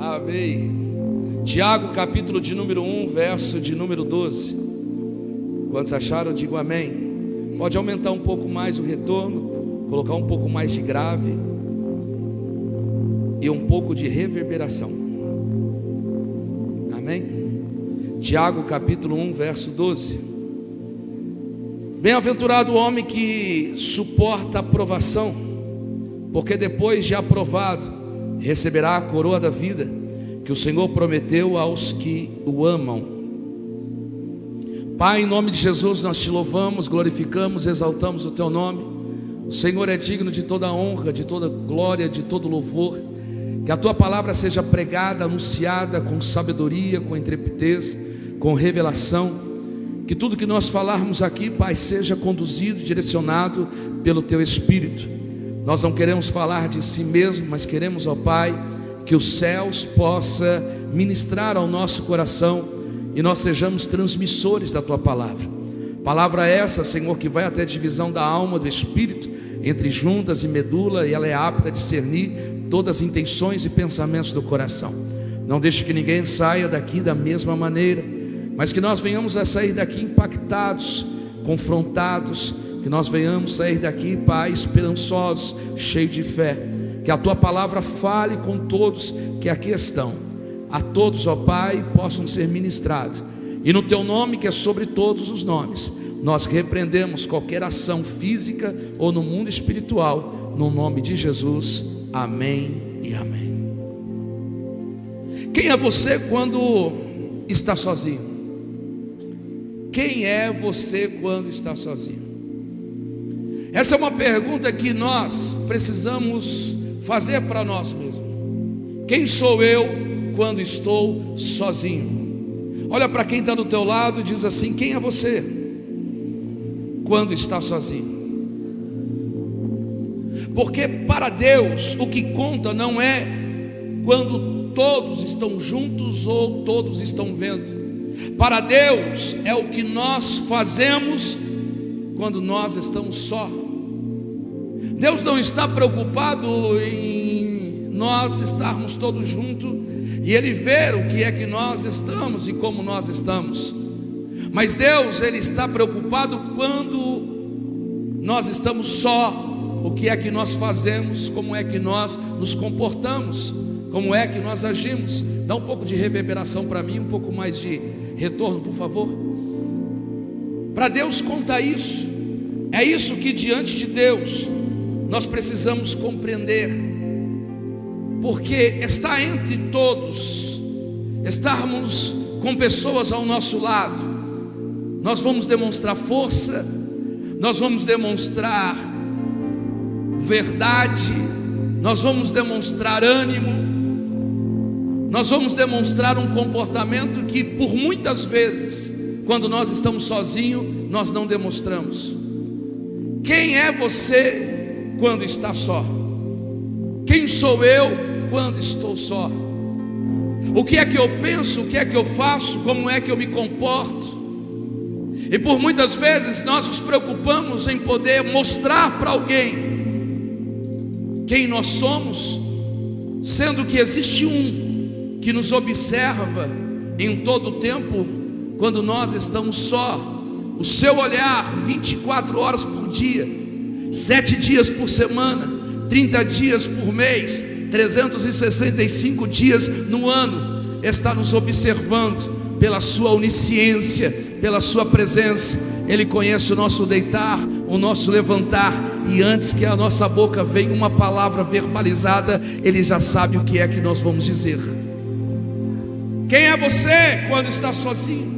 Amém. Tiago, capítulo de número 1, verso de número 12. Quantos acharam, digo amém. Pode aumentar um pouco mais o retorno, colocar um pouco mais de grave e um pouco de reverberação. Amém. Tiago, capítulo 1, verso 12. Bem-aventurado o homem que suporta a provação, porque depois de aprovado receberá a coroa da vida que o Senhor prometeu aos que o amam. Pai, em nome de Jesus nós te louvamos, glorificamos, exaltamos o teu nome. O Senhor é digno de toda honra, de toda glória, de todo louvor. Que a tua palavra seja pregada, anunciada com sabedoria, com intrepidez, com revelação. Que tudo que nós falarmos aqui, Pai, seja conduzido, direcionado pelo teu Espírito. Nós não queremos falar de si mesmo, mas queremos, ó Pai, que os céus possa ministrar ao nosso coração e nós sejamos transmissores da tua palavra. Palavra essa, Senhor, que vai até a divisão da alma, do espírito, entre juntas e medula, e ela é apta a discernir todas as intenções e pensamentos do coração. Não deixe que ninguém saia daqui da mesma maneira, mas que nós venhamos a sair daqui impactados, confrontados, que nós venhamos sair daqui, Pai, esperançosos, cheios de fé. Que a tua palavra fale com todos que aqui estão. A todos, ó Pai, possam ser ministrados. E no teu nome, que é sobre todos os nomes, nós repreendemos qualquer ação física ou no mundo espiritual, no nome de Jesus. Amém e amém. Quem é você quando está sozinho? Quem é você quando está sozinho? Essa é uma pergunta que nós precisamos fazer para nós mesmos. Quem sou eu quando estou sozinho? Olha para quem está do teu lado e diz assim: quem é você quando está sozinho? Porque para Deus o que conta não é quando todos estão juntos ou todos estão vendo. Para Deus é o que nós fazemos quando nós estamos só. Deus não está preocupado em nós estarmos todos juntos e Ele ver o que é que nós estamos e como nós estamos. Mas Deus, Ele está preocupado quando nós estamos só, o que é que nós fazemos, como é que nós nos comportamos, como é que nós agimos. Dá um pouco de reverberação para mim, um pouco mais de retorno, por favor. Para Deus conta isso. É isso que diante de Deus nós precisamos compreender, porque está entre todos, estarmos com pessoas ao nosso lado, nós vamos demonstrar força, nós vamos demonstrar verdade, nós vamos demonstrar ânimo, nós vamos demonstrar um comportamento que por muitas vezes, quando nós estamos sozinhos, nós não demonstramos. Quem é você quando está só? Quem sou eu quando estou só? O que é que eu penso, o que é que eu faço, como é que eu me comporto? E por muitas vezes nós nos preocupamos em poder mostrar para alguém quem nós somos, sendo que existe um que nos observa em todo o tempo quando nós estamos só. O seu olhar 24 horas por dia, 7 dias por semana, 30 dias por mês, 365 dias no ano, está nos observando pela sua onisciência, pela sua presença. Ele conhece o nosso deitar, o nosso levantar, e antes que a nossa boca venha uma palavra verbalizada, Ele já sabe o que é que nós vamos dizer. Quem é você quando está sozinho?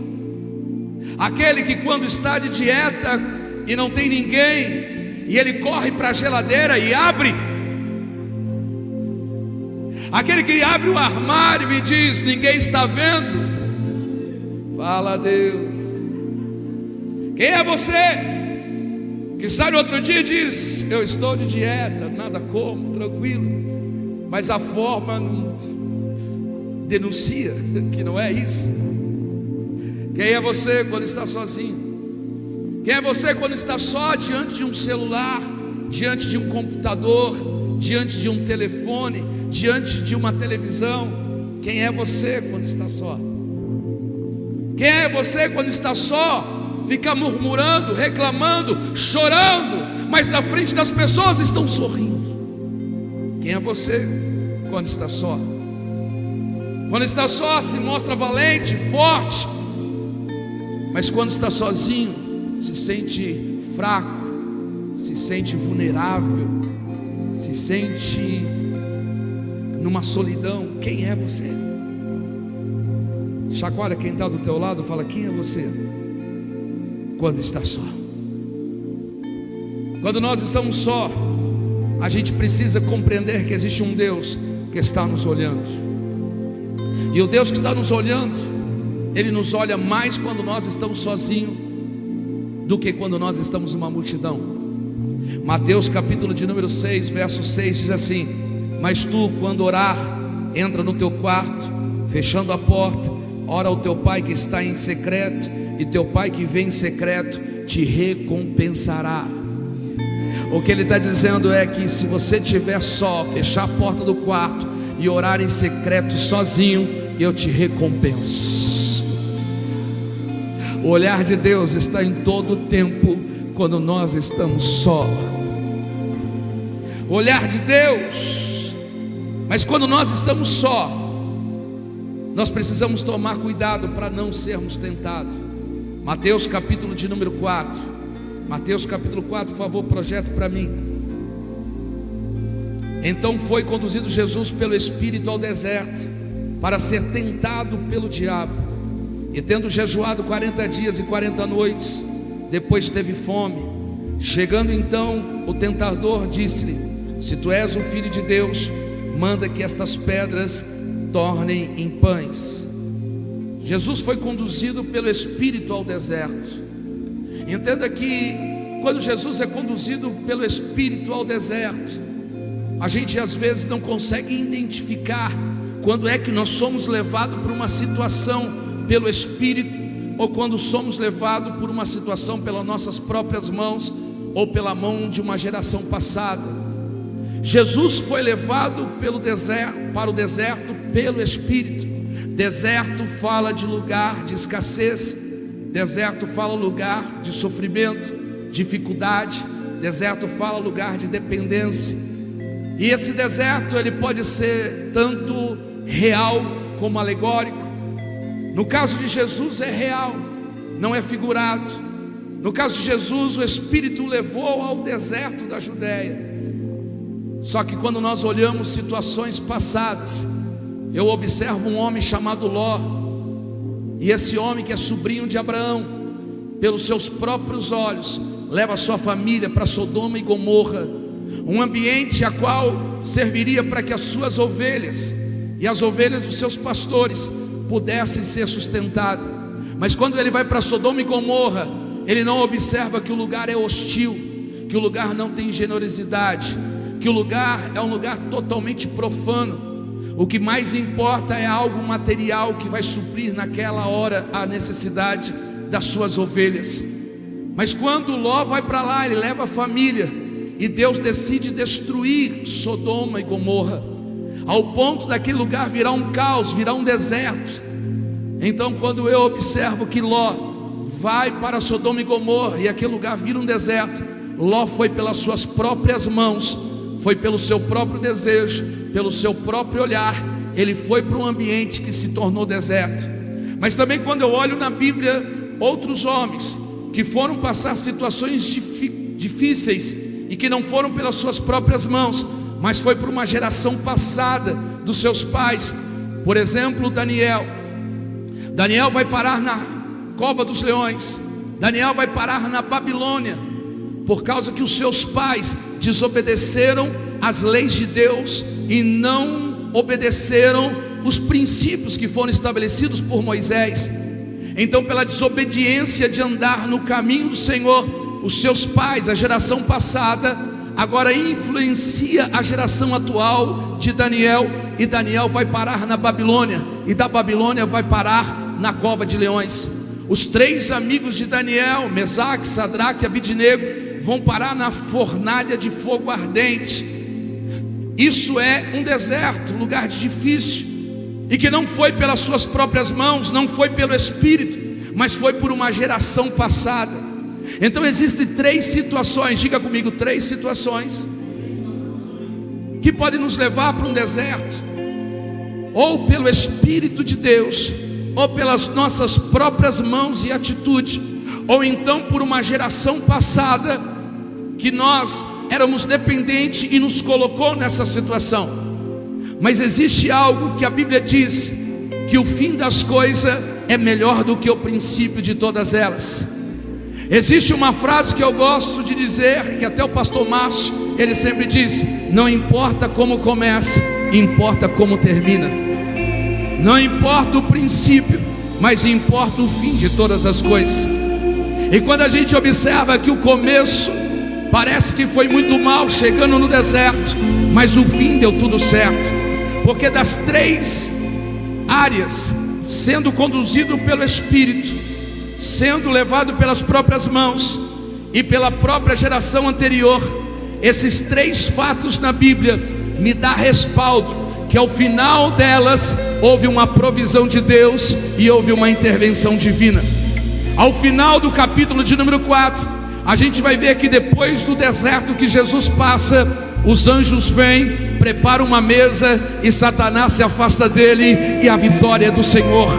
Aquele que quando está de dieta e não tem ninguém, e ele corre para a geladeira e abre. Aquele que abre o armário e diz: ninguém está vendo. Fala a Deus. Quem é você que sai no outro dia e diz: eu estou de dieta, nada como, tranquilo, mas a forma não denuncia que não é isso? Quem é você quando está sozinho? Quem é você quando está só diante de um celular, diante de um computador, diante de um telefone, diante de uma televisão? Quem é você quando está só? Quem é você quando está só? Fica murmurando, reclamando, chorando, mas na frente das pessoas estão sorrindo. Quem é você quando está só? Quando está só se mostra valente, forte, mas quando está sozinho se sente fraco, se sente vulnerável, se sente numa solidão. Quem é você? Chacoalha quem está do teu lado, fala: quem é você quando está só? Quando nós estamos só, a gente precisa compreender que existe um Deus que está nos olhando. E o Deus que está nos olhando, Ele nos olha mais quando nós estamos sozinhos do que quando nós estamos numa multidão. Mateus capítulo de número 6, verso 6 diz assim: mas tu, quando orar, entra no teu quarto, fechando a porta, ora ao teu pai que está em secreto, e teu pai que vem em secreto te recompensará. O que ele está dizendo é que se você estiver só, fechar a porta do quarto e orar em secreto sozinho, eu te recompenso. O olhar de Deus está em todo o tempo quando nós estamos só. O olhar de Deus. Mas quando nós estamos só, nós precisamos tomar cuidado para não sermos tentados. Mateus capítulo de número 4. Mateus capítulo 4, por favor, projeto para mim. Então foi conduzido Jesus pelo Espírito ao deserto, para ser tentado pelo diabo. E tendo jejuado 40 dias e 40 noites, depois teve fome. Chegando então o tentador, disse-lhe: se tu és o Filho de Deus, manda que estas pedras tornem em pães. Jesus foi conduzido pelo Espírito ao deserto. Entenda que quando Jesus é conduzido pelo Espírito ao deserto, a gente às vezes não consegue identificar quando é que nós somos levados por uma situação pelo Espírito, ou quando somos levados por uma situação pelas nossas próprias mãos, ou pela mão de uma geração passada. Jesus foi levado para o deserto pelo Espírito. Deserto fala de lugar de escassez, deserto fala lugar de sofrimento, dificuldade, deserto fala lugar de dependência. E esse deserto ele pode ser tanto real como alegórico. No caso de Jesus é real, não é figurado. No caso de Jesus, o Espírito o levou ao deserto da Judéia. Só que quando nós olhamos situações passadas, eu observo um homem chamado Ló. E esse homem, que é sobrinho de Abraão, pelos seus próprios olhos, leva a sua família para Sodoma e Gomorra, um ambiente a qual serviria para que as suas ovelhas e as ovelhas dos seus pastores pudessem ser sustentadas. Mas quando ele vai para Sodoma e Gomorra, ele não observa que o lugar é hostil, que o lugar não tem generosidade, que o lugar é um lugar totalmente profano. O que mais importa é algo material que vai suprir naquela hora a necessidade das suas ovelhas. Mas quando Ló vai para lá, ele leva a família, e Deus decide destruir Sodoma e Gomorra, ao ponto daquele lugar virar um caos, virar um deserto. Então quando eu observo que Ló vai para Sodoma e Gomorra e aquele lugar vira um deserto, Ló foi pelas suas próprias mãos, foi pelo seu próprio desejo, pelo seu próprio olhar, ele foi para um ambiente que se tornou deserto. Mas também quando eu olho na Bíblia outros homens que foram passar situações difíceis e que não foram pelas suas próprias mãos, mas foi por uma geração passada dos seus pais. Por exemplo, Daniel vai parar na cova dos leões. Daniel vai parar na Babilônia, por causa que os seus pais desobedeceram as leis de Deus e não obedeceram os princípios que foram estabelecidos por Moisés. Então, pela desobediência de andar no caminho do Senhor, os seus pais, a geração passada, agora influencia a geração atual de Daniel, e Daniel vai parar na Babilônia, e da Babilônia vai parar na cova de leões. Os três amigos de Daniel, Mesaque, Sadraque e Abidnego, vão parar na fornalha de fogo ardente. Isso é um deserto, lugar difícil. e que não foi pelas suas próprias mãos, não foi pelo Espírito, mas foi por uma geração passada. Então existem 3 situações, diga comigo, 3 situações que podem nos levar para um deserto, ou pelo Espírito de Deus, ou pelas nossas próprias mãos e atitude, ou então por uma geração passada que nós éramos dependentes e nos colocou nessa situação. Mas existe algo que a Bíblia diz, que o fim das coisas é melhor do que o princípio de todas elas. Existe uma frase que eu gosto de dizer, que até o pastor Márcio, ele sempre diz: não importa como começa, importa como termina. Não importa o princípio, mas importa o fim de todas as coisas. E quando a gente observa que o começo parece que foi muito mal, chegando no deserto, mas o fim deu tudo certo. Porque das 3 áreas, sendo conduzido pelo Espírito, sendo levado pelas próprias mãos e pela própria geração anterior, esses 3 fatos na Bíblia me dá respaldo que ao final delas houve uma provisão de Deus e houve uma intervenção divina. Ao final do capítulo de número 4, a gente vai ver que depois do deserto que Jesus passa, os anjos vêm, preparam uma mesa e Satanás se afasta dele, e a vitória é do Senhor.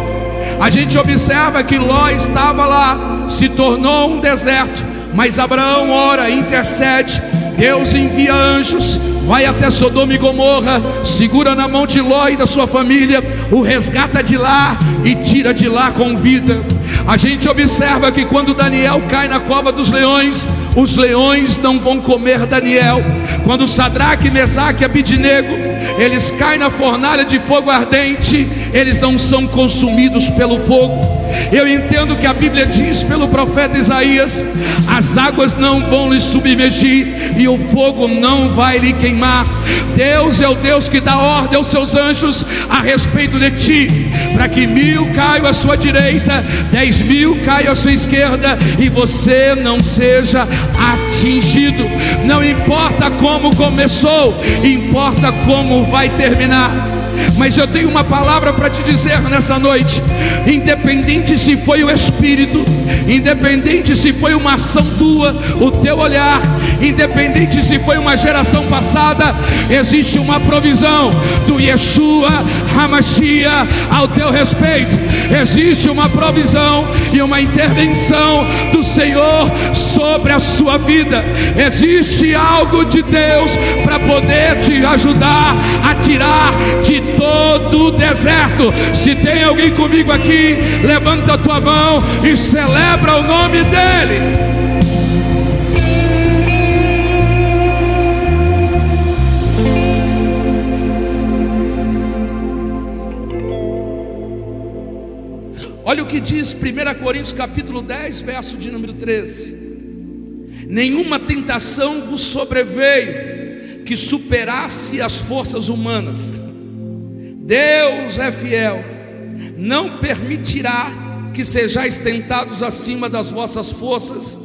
A gente observa que Ló estava lá, se tornou um deserto, mas Abraão ora, intercede, Deus envia anjos, vai até Sodoma e Gomorra, segura na mão de Ló e da sua família, o resgata de lá e tira de lá com vida. A gente observa que quando Daniel cai na cova dos leões, os leões não vão comer Daniel. Quando Sadraque, Mesaque e Abidnego, eles caem na fornalha de fogo ardente, eles não são consumidos pelo fogo. Eu entendo que a Bíblia diz pelo profeta Isaías: as águas não vão lhe submergir e o fogo não vai lhe queimar. Deus é o Deus que dá ordem aos seus anjos a respeito de ti, para que 1000 caiam à sua direita, 10.000 caiam à sua esquerda, e você não seja atingido. Não importa como começou, importa como vai terminar. Mas eu tenho uma palavra para te dizer nessa noite: independente se foi o Espírito, independente se foi uma ação tua, o teu olhar, independente se foi uma geração passada, existe uma provisão do Yeshua HaMashiach ao teu respeito. Existe uma provisão e uma intervenção do Senhor sobre a sua vida. Existe algo de Deus para poder te ajudar a tirar de todo o deserto. Se tem alguém comigo aqui, levanta a tua mão e celebra o nome dele. Olha o que diz 1 Coríntios capítulo 10, verso de número 13: nenhuma tentação vos sobreveio que superasse as forças humanas. Deus é fiel, não permitirá que sejais tentados acima das vossas forças,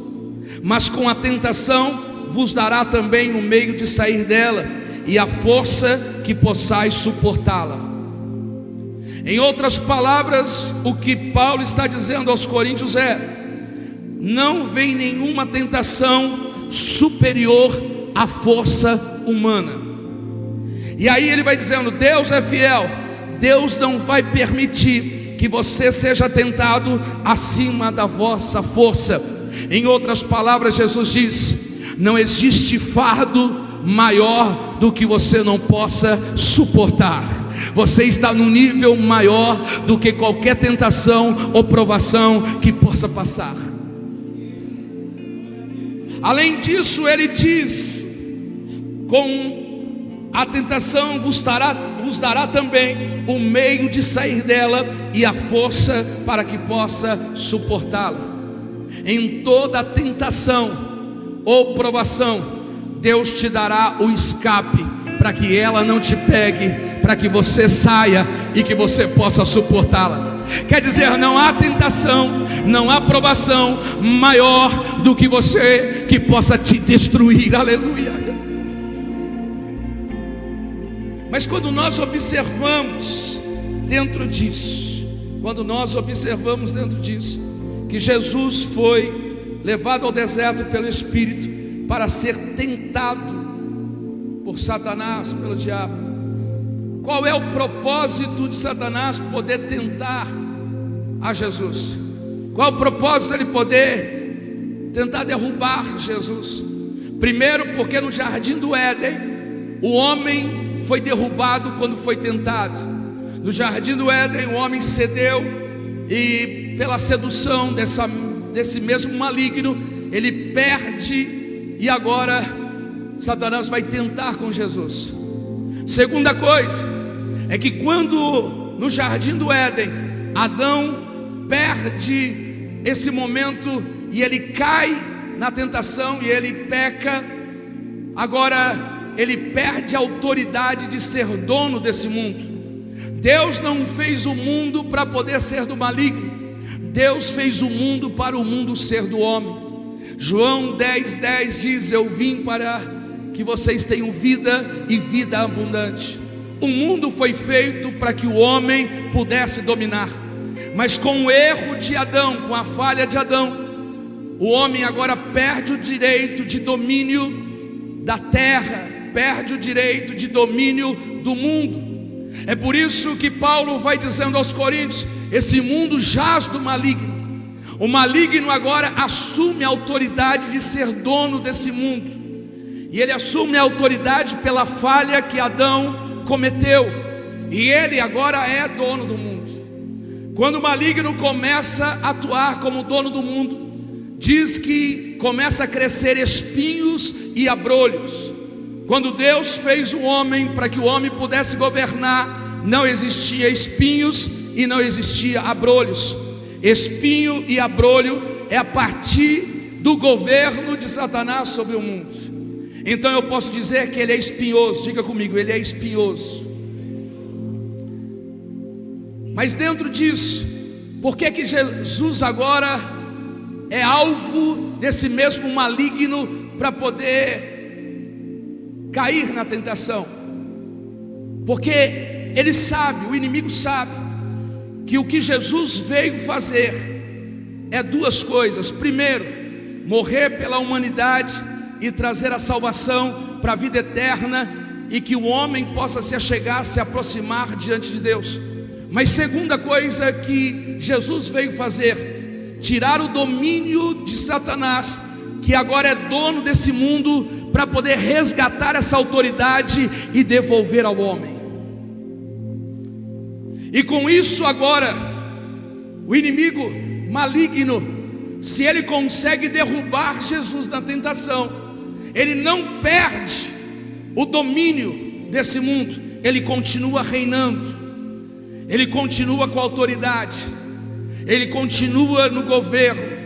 mas com a tentação vos dará também o meio de sair dela, e a força que possais suportá-la. Em outras palavras, o que Paulo está dizendo aos coríntios é: não vem nenhuma tentação superior à força humana. E aí ele vai dizendo: Deus é fiel, Deus não vai permitir que você seja tentado acima da vossa força. Em outras palavras, Jesus diz: não existe fardo maior do que você não possa suportar. Você está num nível maior do que qualquer tentação ou provação que possa passar. Além disso, ele diz: com a tentação vos dará também o meio de sair dela e a força para que possa suportá-la. Em toda tentação ou provação, Deus te dará o escape para que ela não te pegue, para que você saia e que você possa suportá-la. Quer dizer, não há tentação, não há provação maior do que você, que possa te destruir. Aleluia. Mas quando nós observamos dentro disso, quando nós observamos dentro disso, que Jesus foi levado ao deserto pelo Espírito para ser tentado por Satanás, pelo diabo. Qual é o propósito de Satanás poder tentar a Jesus? Qual o propósito dele poder tentar derrubar Jesus? Primeiro, porque no jardim do Éden, o homem foi derrubado quando foi tentado. No jardim do Éden, o homem cedeu, e pela sedução desse mesmo maligno, ele perde, e agora Satanás vai tentar com Jesus. Segunda coisa é que quando no jardim do Éden Adão perde esse momento e ele cai na tentação e ele peca, agora ele perde a autoridade de ser dono desse mundo. Deus não fez o mundo para poder ser do maligno. Deus fez o mundo para o mundo ser do homem. João 10:10 diz: eu vim para que vocês tenham vida e vida abundante. O mundo foi feito para que o homem pudesse dominar, mas com o erro de Adão, com a falha de Adão, o homem agora perde o direito de domínio da terra, perde o direito de domínio do mundo. É por isso que Paulo vai dizendo aos Coríntios: esse mundo jaz do maligno. O maligno agora assume a autoridade de ser dono desse mundo, e ele assume a autoridade pela falha que Adão cometeu, e ele agora é dono do mundo. Quando o maligno começa a atuar como dono do mundo, diz que começa a crescer espinhos e abrolhos. Quando Deus fez o homem para que o homem pudesse governar, não existia espinhos e não existia abrolhos. Espinho e abrolho é a partir do governo de Satanás sobre o mundo. Então eu posso dizer que ele é espinhoso. Diga comigo, ele é espinhoso. Mas dentro disso, por que que Jesus agora é alvo desse mesmo maligno para poder cair na tentação? Porque ele sabe, o inimigo sabe, que o que Jesus veio fazer é duas coisas. Primeiro, morrer pela humanidade e trazer a salvação para a vida eterna, e que o homem possa se achegar, se aproximar diante de Deus. Mas segunda coisa que Jesus veio fazer: tirar o domínio de Satanás, que agora é dono desse mundo, para poder resgatar essa autoridade e devolver ao homem. E com isso agora, o inimigo maligno, se ele consegue derrubar Jesus na tentação, ele não perde o domínio desse mundo, ele continua reinando, ele continua com a autoridade, ele continua no governo.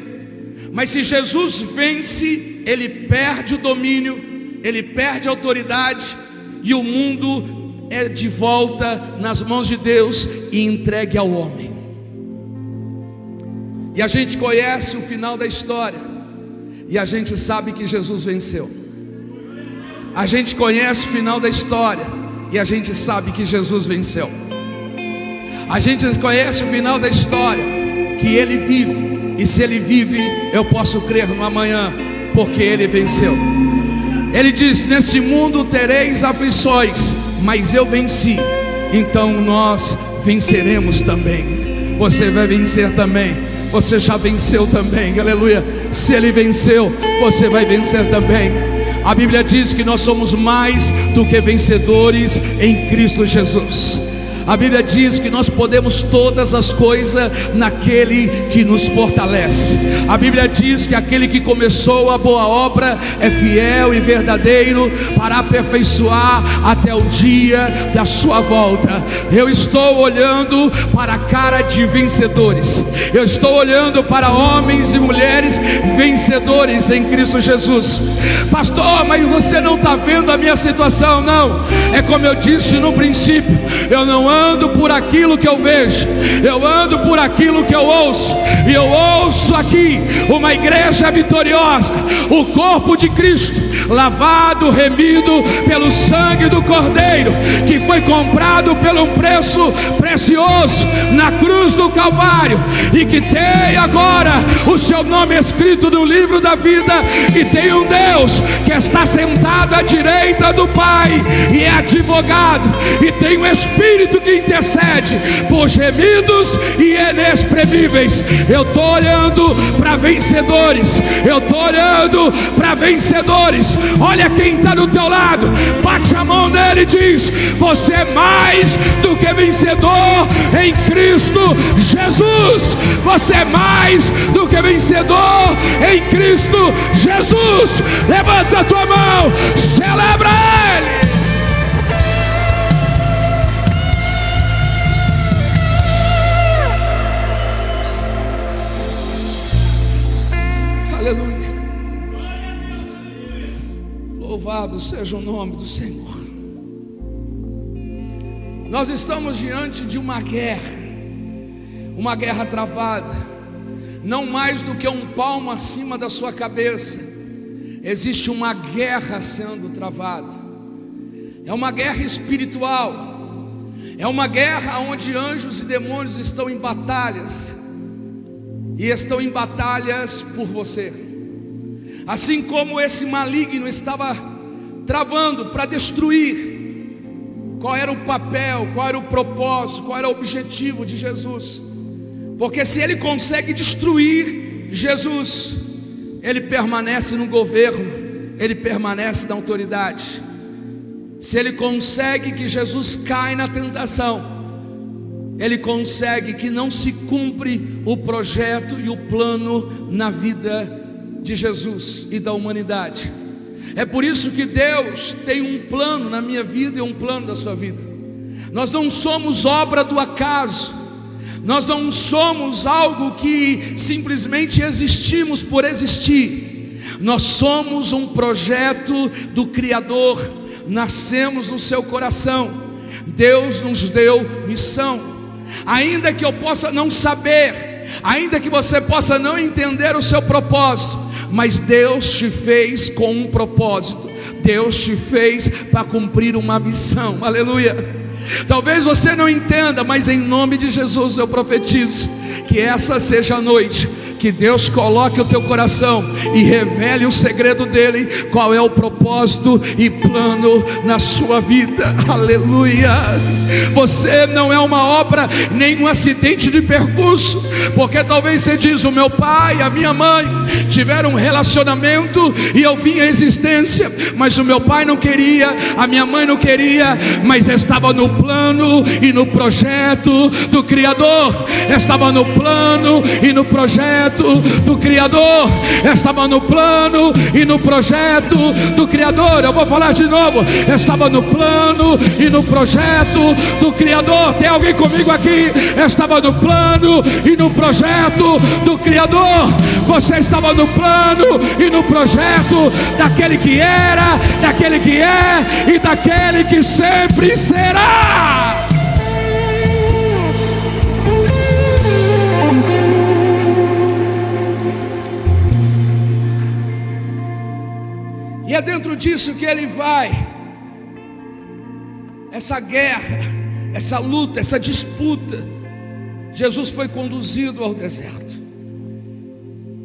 Mas se Jesus vence, ele perde o domínio, ele perde a autoridade, e o mundo é de volta nas mãos de Deus e entregue ao homem. E a gente conhece o final da história, e a gente sabe que Jesus venceu. A gente conhece o final da história, e a gente sabe que Jesus venceu. A gente conhece o final da história, que ele vive, e se ele vive, eu posso crer no amanhã, porque ele venceu. Ele diz: neste mundo tereis aflições, mas eu venci, então nós venceremos também. Você vai vencer também, você já venceu também, aleluia. Se ele venceu, você vai vencer também. A Bíblia diz que nós somos mais do que vencedores em Cristo Jesus. A Bíblia diz que nós podemos todas as coisas naquele que nos fortalece. A Bíblia diz que aquele que começou a boa obra é fiel e verdadeiro para aperfeiçoar até o dia da sua volta. Eu estou olhando para a cara de vencedores. Eu estou olhando para homens e mulheres vencedores em Cristo Jesus. Pastor, mas você não está vendo a minha situação? Não, é como eu disse no princípio, eu não ando por aquilo que eu vejo, eu ando por aquilo que eu ouço, e eu ouço aqui uma igreja vitoriosa, o corpo de Cristo, lavado, remido pelo sangue do Cordeiro, que foi comprado pelo um preço precioso na cruz do Calvário, e que tem agora o seu nome escrito no livro da vida, e tem um Deus que está sentado à direita do Pai, e é advogado, e tem um Espírito que intercede por gemidos e inexprimíveis. Eu estou olhando para vencedores, eu estou olhando para vencedores. Olha quem está do teu lado, bate a mão nele e diz: você é mais do que vencedor em Cristo Jesus. Você é mais do que vencedor em Cristo Jesus. Levanta a tua mão, celebra Ele. Aleluia. Louvado seja o nome do Senhor. Nós estamos diante de uma guerra travada, não mais do que um palmo acima da sua cabeça. Existe uma guerra sendo travada. É uma guerra espiritual, é uma guerra onde anjos e demônios estão em batalhas, e estão em batalhas por você. Assim como esse maligno estava travando para destruir, qual era o papel, qual era o propósito, qual era o objetivo de Jesus? Porque se ele consegue destruir Jesus, ele permanece no governo, ele permanece na autoridade. Se ele consegue que Jesus caia na tentação, ele consegue que não se cumpre o projeto e o plano na vida de Jesus e da humanidade. É por isso que Deus tem um plano na minha vida e um plano da sua vida. Nós não somos obra do acaso, nós não somos algo que simplesmente existimos por existir. Nós somos um projeto do Criador, nascemos no seu coração. Deus nos deu missão. Ainda que eu possa não saber, ainda que você possa não entender o seu propósito, mas Deus te fez com um propósito. Deus te fez para cumprir uma missão. Aleluia. Talvez você não entenda, mas em nome de Jesus eu profetizo que essa seja a noite que Deus coloque o teu coração e revele o segredo dele, qual é o propósito e plano na sua vida. Aleluia. Você não é uma obra, nem um acidente de percurso, porque talvez você diz: o meu pai, a minha mãe tiveram um relacionamento e eu vim à existência, mas o meu pai não queria, a minha mãe não queria, mas estava no plano e no projeto do Criador. Estava no plano e no projeto do Criador. Estava no plano e no projeto do Criador. Eu vou falar de novo. Estava no plano e no projeto do Criador. Tem alguém comigo aqui? Estava no plano e no projeto do Criador. Você estava no plano e no projeto daquele que era, daquele que é e daquele que sempre será. E é dentro disso que ele vai. Essa guerra, essa luta, essa disputa. Jesus foi conduzido ao deserto.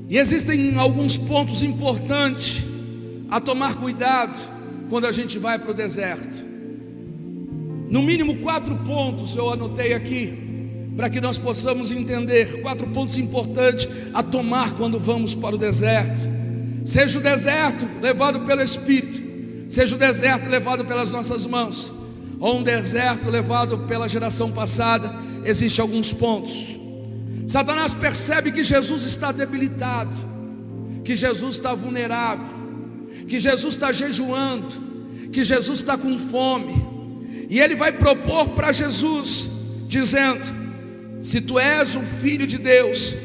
E existem alguns pontos importantes a tomar cuidado quando a gente vai para o deserto. No mínimo 4 pontos eu anotei aqui, para que nós possamos entender 4 pontos importantes a tomar quando vamos para o deserto. Seja o deserto levado pelo Espírito, seja o deserto levado pelas nossas mãos, ou um deserto levado pela geração passada, existem alguns pontos. Satanás percebe que Jesus está debilitado, que Jesus está vulnerável, que Jesus está jejuando, que Jesus está com fome, e ele vai propor para Jesus, dizendo: se tu és o Filho de Deus,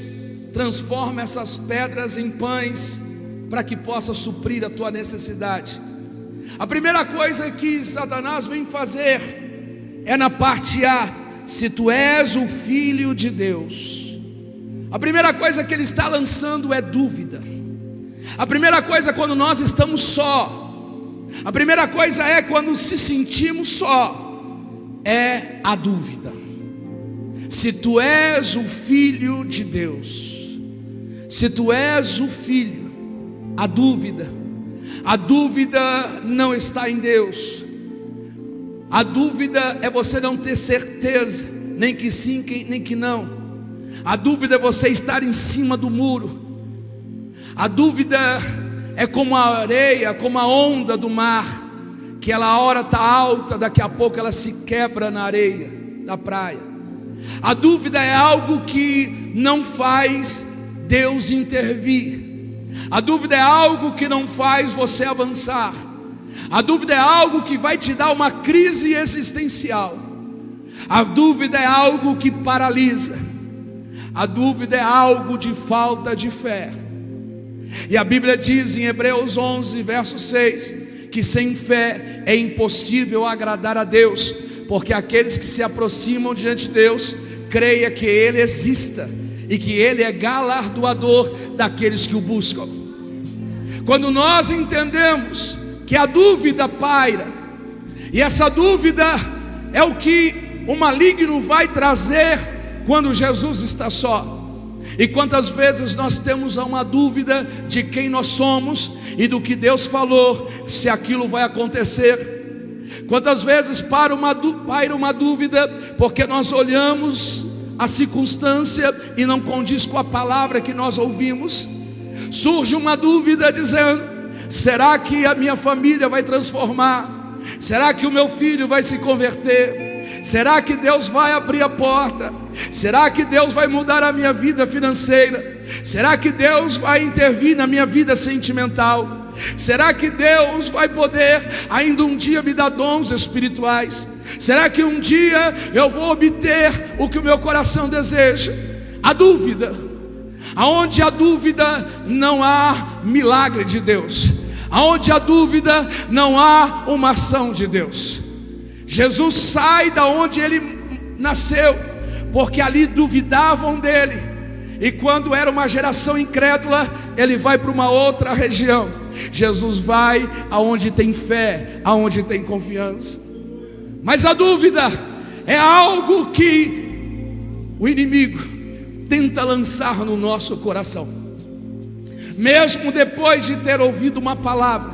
transforma essas pedras em pães, para que possa suprir a tua necessidade. A primeira coisa que Satanás vem fazer é na parte A, se tu és o Filho de Deus. A primeira coisa que ele está lançando é dúvida. A primeira coisa quando nós estamos só, a primeira coisa é quando se sentimos só, é a dúvida. Se tu és o Filho de Deus, se tu és o Filho, a dúvida não está em Deus. A dúvida é você não ter certeza, nem que sim, nem que não. A dúvida é você estar em cima do muro. A dúvida é como a areia, como a onda do mar, que ela a hora está alta, daqui a pouco ela se quebra na areia da praia. A dúvida é algo que não faz Deus intervir. A dúvida é algo que não faz você avançar. A dúvida é algo que vai te dar uma crise existencial. A dúvida é algo que paralisa. A dúvida é algo de falta de fé. E a Bíblia diz em Hebreus 11, verso 6, que sem fé é impossível agradar a Deus, porque aqueles que se aproximam diante de Deus, creia que Ele exista e que Ele é galardoador daqueles que o buscam. Quando nós entendemos que a dúvida paira, e essa dúvida é o que o maligno vai trazer quando Jesus está só. E quantas vezes nós temos uma dúvida de quem nós somos e do que Deus falou, se aquilo vai acontecer. Quantas vezes paira uma dúvida porque nós olhamos a circunstância e não condiz com a palavra que nós ouvimos. Surge uma dúvida dizendo: será que a minha família vai transformar? Será que o meu filho vai se converter? Será que Deus vai abrir a porta? Será que Deus vai mudar a minha vida financeira? Será que Deus vai intervir na minha vida sentimental? Será que Deus vai poder ainda um dia me dar dons espirituais? Será que um dia eu vou obter o que o meu coração deseja? A dúvida. Aonde há dúvida não há milagre de Deus. Aonde há dúvida não há uma ação de Deus. Jesus sai da onde ele nasceu, porque ali duvidavam dele. E quando era uma geração incrédula, ele vai para uma outra região. Jesus vai aonde tem fé, aonde tem confiança. Mas a dúvida é algo que o inimigo tenta lançar no nosso coração. Mesmo depois de ter ouvido uma palavra.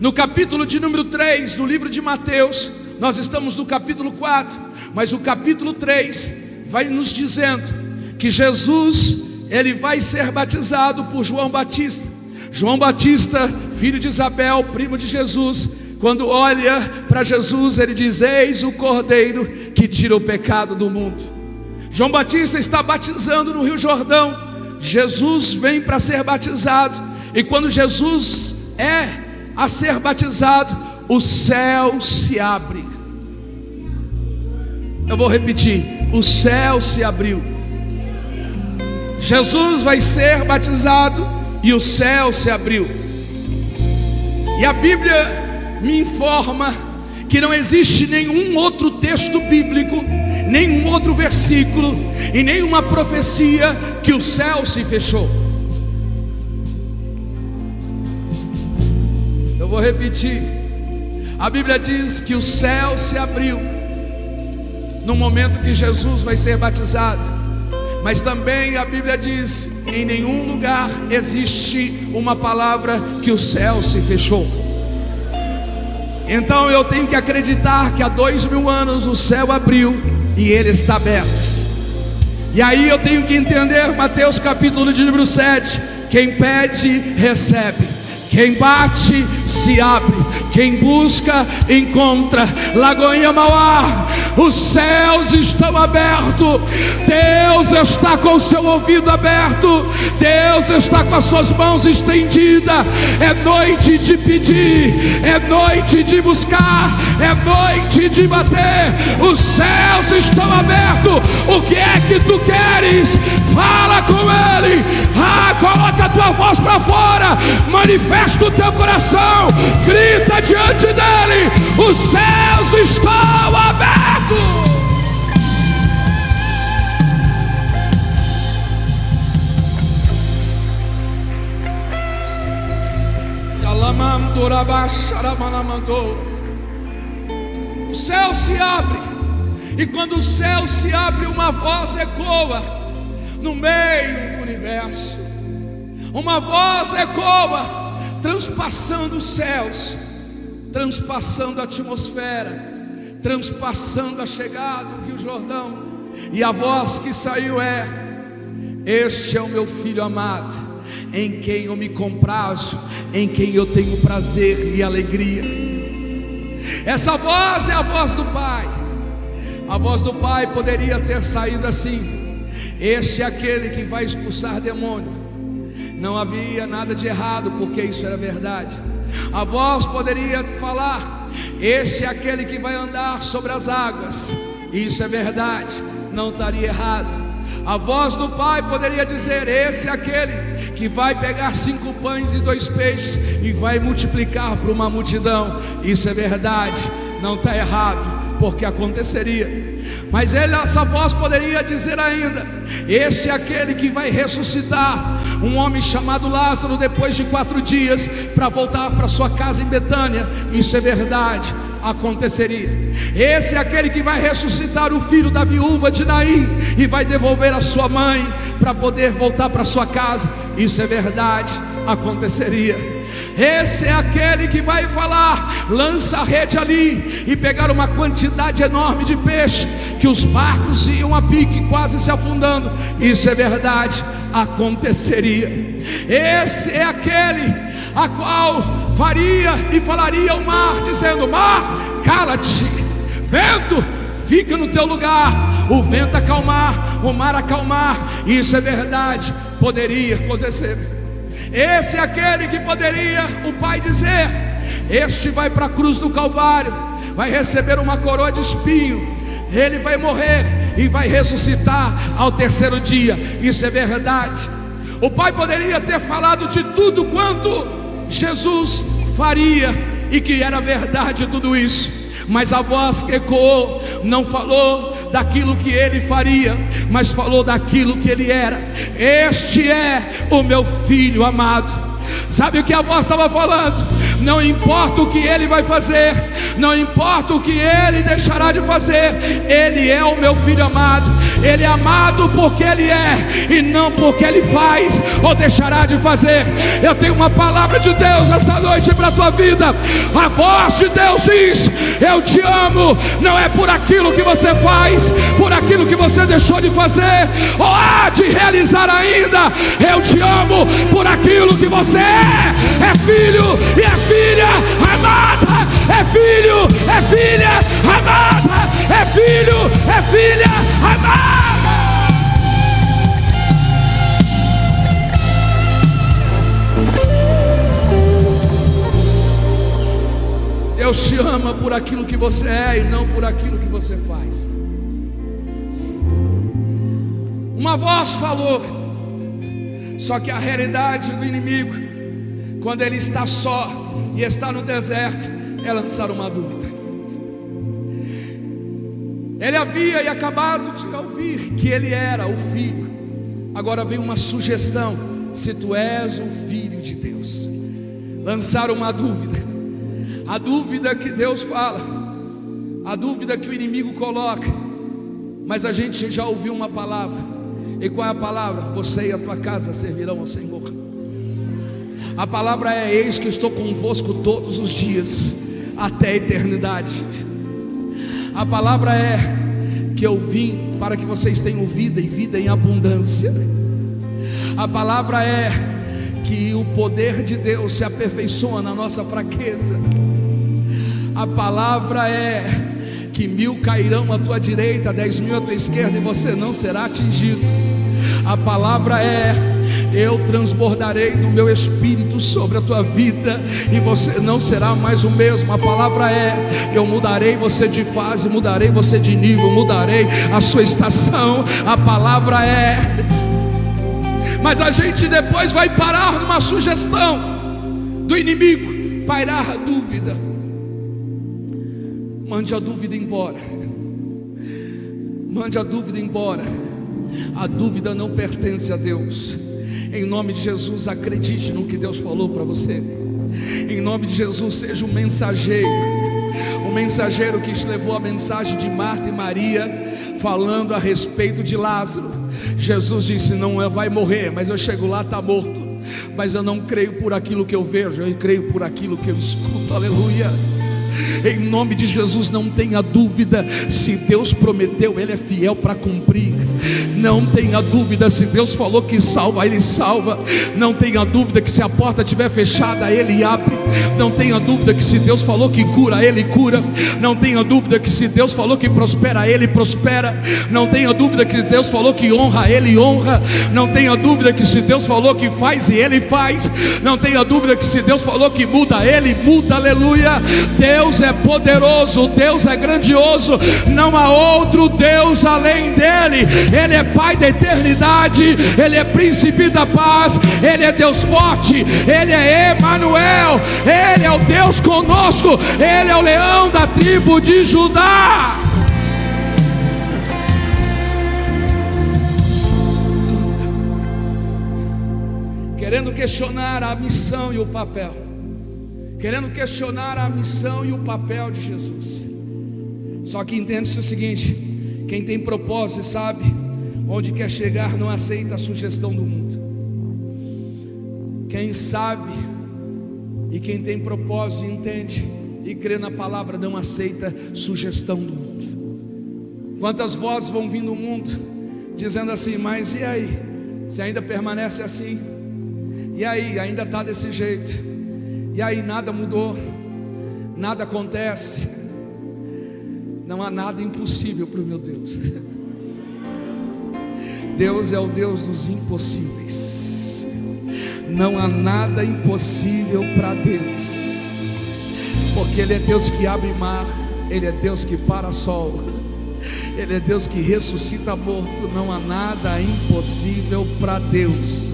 No capítulo de número 3 do livro de Mateus, nós estamos no capítulo 4, mas o capítulo 3 vai nos dizendo que Jesus, ele vai ser batizado por João Batista. João Batista, filho de Isabel, primo de Jesus, quando olha para Jesus, ele diz: eis o Cordeiro que tira o pecado do mundo. João Batista está batizando no Rio Jordão. Jesus vem para ser batizado, e quando Jesus é a ser batizado, o céu se abre. Eu vou repetir: o céu se abriu. Jesus vai ser batizado e o céu se abriu. E a Bíblia me informa que não existe nenhum outro texto bíblico, nenhum outro versículo e nenhuma profecia que o céu se fechou. Eu vou repetir. A Bíblia diz que o céu se abriu no momento que Jesus vai ser batizado. Mas também a Bíblia diz: em nenhum lugar existe uma palavra que o céu se fechou. Então eu tenho que acreditar que há 2000 anos o céu abriu e ele está aberto. E aí eu tenho que entender Mateus capítulo de número 7: quem pede, recebe. Quem bate, se abre. Quem busca, encontra. Lagoinha Mauá, os céus estão abertos. Deus está com o seu ouvido aberto. Deus está com as suas mãos estendidas. É noite de pedir, é noite de buscar, é noite de bater. Os céus estão abertos. O que é que tu queres? Fala com Ele. Coloca tua voz para fora, manifesta o teu coração, grita diante dele: os céus estão abertos. O céu se abre, e quando o céu se abre, uma voz ecoa no meio do universo. Uma voz ecoa, transpassando os céus, transpassando a atmosfera, transpassando a chegada do Rio Jordão. E a voz que saiu é: este é o meu filho amado, em quem eu me comprazo, em quem eu tenho prazer e alegria. Essa voz é a voz do Pai. A voz do Pai poderia ter saído assim: este é aquele que vai expulsar demônio. Não havia nada de errado, porque isso era verdade. A voz poderia falar: este é aquele que vai andar sobre as águas. Isso é verdade, não estaria errado. A voz do Pai poderia dizer: esse é aquele que vai pegar 5 pães e 2 peixes e vai multiplicar para uma multidão. Isso é verdade, não está errado, porque aconteceria. Mas essa voz poderia dizer ainda: este é aquele que vai ressuscitar um homem chamado Lázaro depois de 4 dias, para voltar para sua casa em Betânia. Isso é verdade, aconteceria. Esse é aquele que vai ressuscitar o filho da viúva de Naim e vai devolver a sua mãe para poder voltar para sua casa. Isso é verdade, aconteceria. Esse é aquele que vai falar: lança a rede ali, e pegar uma quantidade enorme de peixe, que os barcos iam a pique, quase se afundando. Isso é verdade, aconteceria. Esse é aquele a qual faria e falaria ao mar, dizendo: mar, cala-te, vento, fica no teu lugar. O vento acalmar, o mar acalmar. Isso é verdade, poderia acontecer. Esse é aquele que poderia o Pai dizer: este vai para a cruz do Calvário, vai receber uma coroa de espinho, ele vai morrer e vai ressuscitar ao 3º dia. Isso é verdade. O Pai poderia ter falado de tudo quanto Jesus faria, e que era verdade tudo isso. Mas a voz que ecoou não falou daquilo que ele faria, mas falou daquilo que ele era. Este é o meu filho amado. Sabe o que a voz estava falando? Não importa o que ele vai fazer, não importa o que ele deixará de fazer, ele é o meu filho amado. Ele é amado porque ele é, e não porque ele faz ou deixará de fazer. Eu tenho uma palavra de Deus essa noite para a tua vida. A voz de Deus diz: eu te amo, não é por aquilo que você faz, por aquilo que você deixou de fazer ou há de realizar ainda. Eu te amo por aquilo que você é filho e é filha amada, é filho, é filha amada, é filho, é filha amada. Deus te ama por aquilo que você é e não por aquilo que você faz. Uma voz falou, só que a realidade do inimigo, quando ele está só e está no deserto, é lançar uma dúvida. Ele havia acabado de ouvir que ele era o filho. Agora vem uma sugestão: se tu és o filho de Deus. Lançar uma dúvida. A dúvida que Deus fala, a dúvida que o inimigo coloca. Mas a gente já ouviu uma palavra. E qual é a palavra? Você e a tua casa servirão ao Senhor. A palavra é: eis que estou convosco todos os dias, até a eternidade. A palavra é que eu vim para que vocês tenham vida e vida em abundância. A palavra é que o poder de Deus se aperfeiçoa na nossa fraqueza. A palavra é que 1000 cairão à tua direita, 10.000 à tua esquerda, e você não será atingido. A palavra é: eu transbordarei do meu espírito sobre a tua vida, e você não será mais o mesmo. A palavra é: eu mudarei você de fase, mudarei você de nível, mudarei a sua estação. A palavra é: mas a gente depois vai parar numa sugestão do inimigo, pairar a dúvida. Mande a dúvida embora. Mande a dúvida embora. A dúvida não pertence a Deus. Em nome de Jesus, acredite no que Deus falou para você. Em nome de Jesus, seja um mensageiro. O mensageiro que levou a mensagem de Marta e Maria, falando a respeito de Lázaro. Jesus disse: não vai morrer, mas eu chego lá, está morto. Mas eu não creio por aquilo que eu vejo, eu creio por aquilo que eu escuto. Aleluia. Em nome de Jesus, não tenha dúvida. Se Deus prometeu, Ele é fiel para cumprir. Não tenha dúvida, se Deus falou que salva, Ele salva. Não tenha dúvida que se a porta estiver fechada, Ele abre. Não tenha dúvida que se Deus falou que cura, Ele cura. Não tenha dúvida que se Deus falou que prospera, Ele prospera. Não tenha dúvida que Deus falou que honra, Ele honra. Não tenha dúvida que se Deus falou que faz, Ele faz. Não tenha dúvida que se Deus falou que muda, Ele muda. Aleluia. Deus é poderoso, Deus é grandioso. Não há outro Deus além dele. Ele é Pai da eternidade, Ele é Príncipe da paz, Ele é Deus forte, Ele é Emanuel, Ele é o Deus conosco, Ele é o leão da tribo de Judá. Querendo questionar a missão e o papel, querendo questionar a missão e o papel de Jesus. Só que entende-se o seguinte: quem tem propósito e sabe onde quer chegar não aceita a sugestão do mundo. Quem sabe e quem tem propósito, entende e crê na palavra, não aceita sugestão do mundo. Quantas vozes vão vir no mundo dizendo assim: mas e aí? Você ainda permanece assim? E aí, ainda está desse jeito? E aí, nada mudou, nada acontece. Não há nada impossível para o meu Deus. Deus é o Deus dos impossíveis. Não há nada impossível para Deus, porque Ele é Deus que abre mar, Ele é Deus que para sol, Ele é Deus que ressuscita morto. Não há nada impossível para Deus.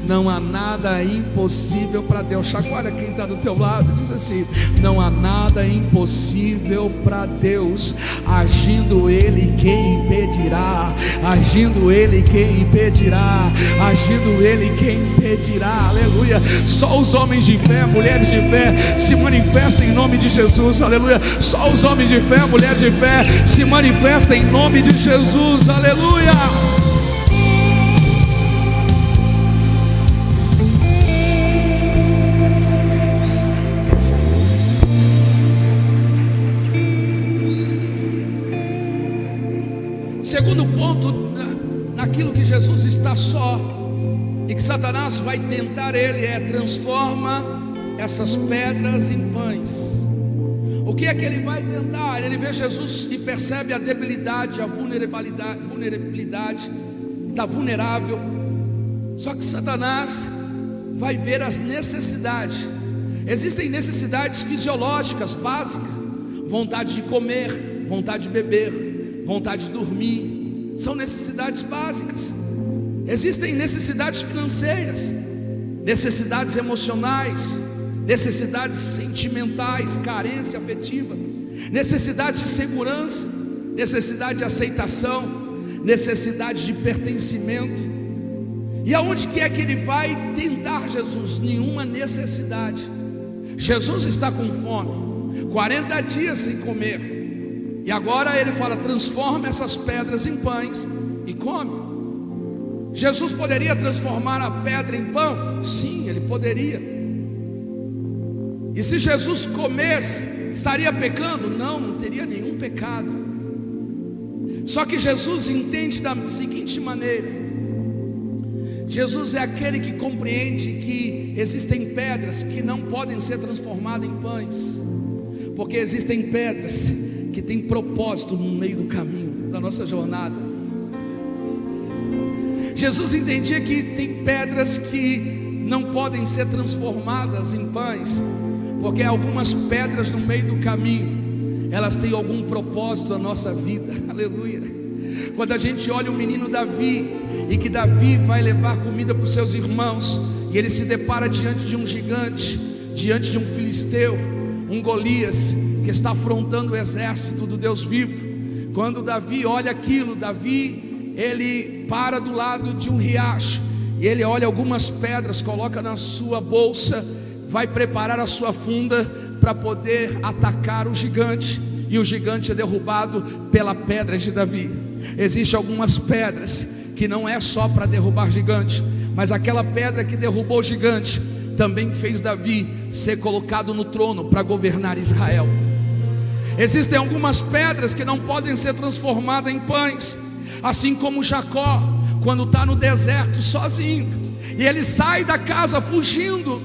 Não há nada impossível para Deus. Chacoalha quem está do teu lado, diz assim: não há nada impossível para Deus. Agindo Ele, quem impedirá? Agindo Ele, quem impedirá? Agindo Ele, quem impedirá? Aleluia. Só os homens de fé, mulheres de fé se manifestam em nome de Jesus. Aleluia. Só os homens de fé, mulheres de fé se manifestam em nome de Jesus. Aleluia. Segundo ponto, naquilo que Jesus está só e que Satanás vai tentar ele, é: transforma essas pedras em pães. O que é que ele vai tentar? Ele vê Jesus e percebe a debilidade, a vulnerabilidade, está vulnerável. Só que Satanás vai ver as necessidades. Existem necessidades fisiológicas básicas: vontade de comer, vontade de beber, vontade de dormir. São necessidades básicas. Existem necessidades financeiras, necessidades emocionais, necessidades sentimentais, carência afetiva, necessidade de segurança, necessidade de aceitação, necessidade de pertencimento. E aonde que é que ele vai tentar Jesus? Nenhuma necessidade. Jesus está com fome, 40 dias sem comer, e agora ele fala: transforma essas pedras em pães e come. Jesus poderia transformar a pedra em pão? Sim, ele poderia. E se Jesus comesse, estaria pecando? Não, não teria nenhum pecado. Só que Jesus entende da seguinte maneira: Jesus é aquele que compreende que existem pedras que não podem ser transformadas em pães, porque existem pedras que têm propósito no meio do caminho da nossa jornada. Jesus entendia que tem pedras que não podem ser transformadas em pães, porque algumas pedras no meio do caminho, elas têm algum propósito na nossa vida. Aleluia. Quando a gente olha o menino Davi, e que Davi vai levar comida para os seus irmãos, e ele se depara diante de um gigante, diante de um filisteu, um Golias, que está afrontando o exército do Deus vivo. Quando Davi olha aquilo, Davi, ele para do lado de um riacho, e ele olha algumas pedras, coloca na sua bolsa, vai preparar a sua funda para poder atacar o gigante, e o gigante é derrubado pela pedra de Davi. Existem algumas pedras que não é só para derrubar gigante, mas aquela pedra que derrubou o gigante também fez Davi ser colocado no trono para governar Israel. Existem algumas pedras que não podem ser transformadas em pães, assim como Jacó, quando está no deserto sozinho, e ele sai da casa fugindo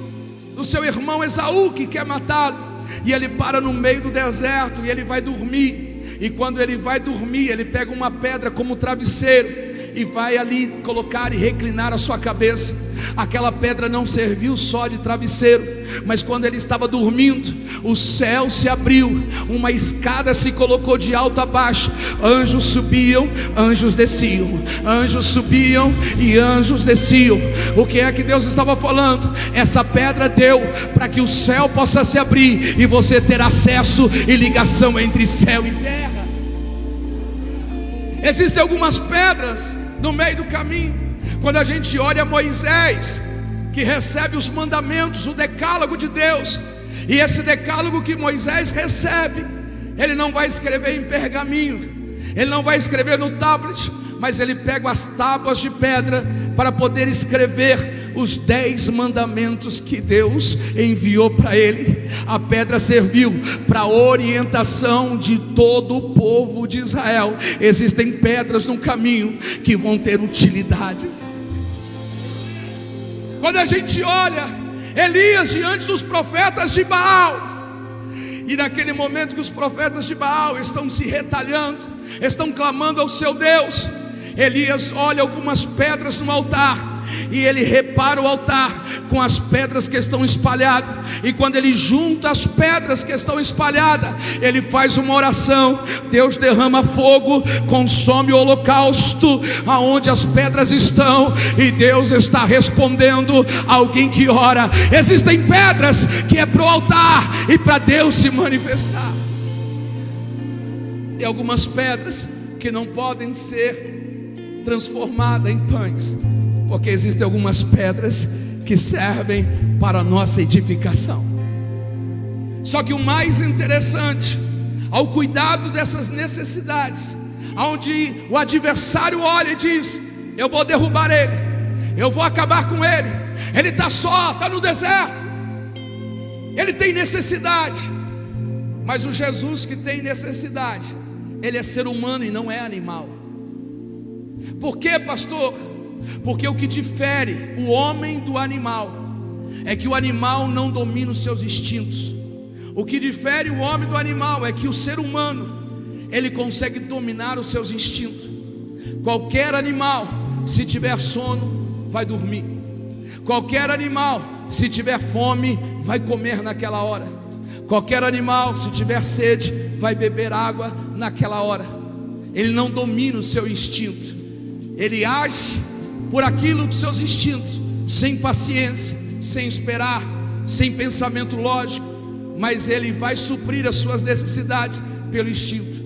do seu irmão Esaú, que quer matá-lo, e ele para no meio do deserto, e ele vai dormir. E quando ele vai dormir, ele pega uma pedra como travesseiro, e vai ali colocar e reclinar a sua cabeça. Aquela pedra não serviu só de travesseiro, mas quando ele estava dormindo, o céu se abriu, uma escada se colocou de alto a baixo, anjos subiam, anjos desciam, anjos subiam e anjos desciam. O que é que Deus estava falando? Essa pedra deu para que o céu possa se abrir e você ter acesso e ligação entre céu e terra. Existem algumas pedras no meio do caminho. Quando a gente olha Moisés, que recebe os mandamentos, o decálogo de Deus, e esse decálogo que Moisés recebe, ele não vai escrever em pergaminho, ele não vai escrever no tablet, mas ele pega as tábuas de pedra para poder escrever os 10 mandamentos que Deus enviou para ele. A pedra serviu para orientação de todo o povo de Israel. Existem pedras no caminho que vão ter utilidades. Quando a gente olha Elias diante dos profetas de Baal, e naquele momento que os profetas de Baal estão se retalhando, estão clamando ao seu Deus, Elias olha algumas pedras no altar, e ele repara o altar com as pedras que estão espalhadas, e quando ele junta as pedras que estão espalhadas, ele faz uma oração. Deus derrama fogo, consome o holocausto aonde as pedras estão, e Deus está respondendo alguém que ora. Existem pedras que é para o altar e para Deus se manifestar. Tem algumas pedras que não podem ser transformadas em pães, porque existem algumas pedras que servem para a nossa edificação. Só que o mais interessante, ao cuidado dessas necessidades, onde o adversário olha e diz: eu vou derrubar ele, eu vou acabar com ele, ele está só, está no deserto, ele tem necessidade. Mas o Jesus que tem necessidade, ele é ser humano e não é animal. Por quê, pastor? Porque o que difere o homem do animal é que o animal não domina os seus instintos. O que difere o homem do animal é que o ser humano, ele consegue dominar os seus instintos. Qualquer animal, se tiver sono, vai dormir. Qualquer animal, se tiver fome, vai comer naquela hora. Qualquer animal, se tiver sede, vai beber água naquela hora. Ele não domina o seu instinto, ele age por aquilo que seus instintos, sem paciência, sem esperar, sem pensamento lógico, mas ele vai suprir as suas necessidades pelo instinto.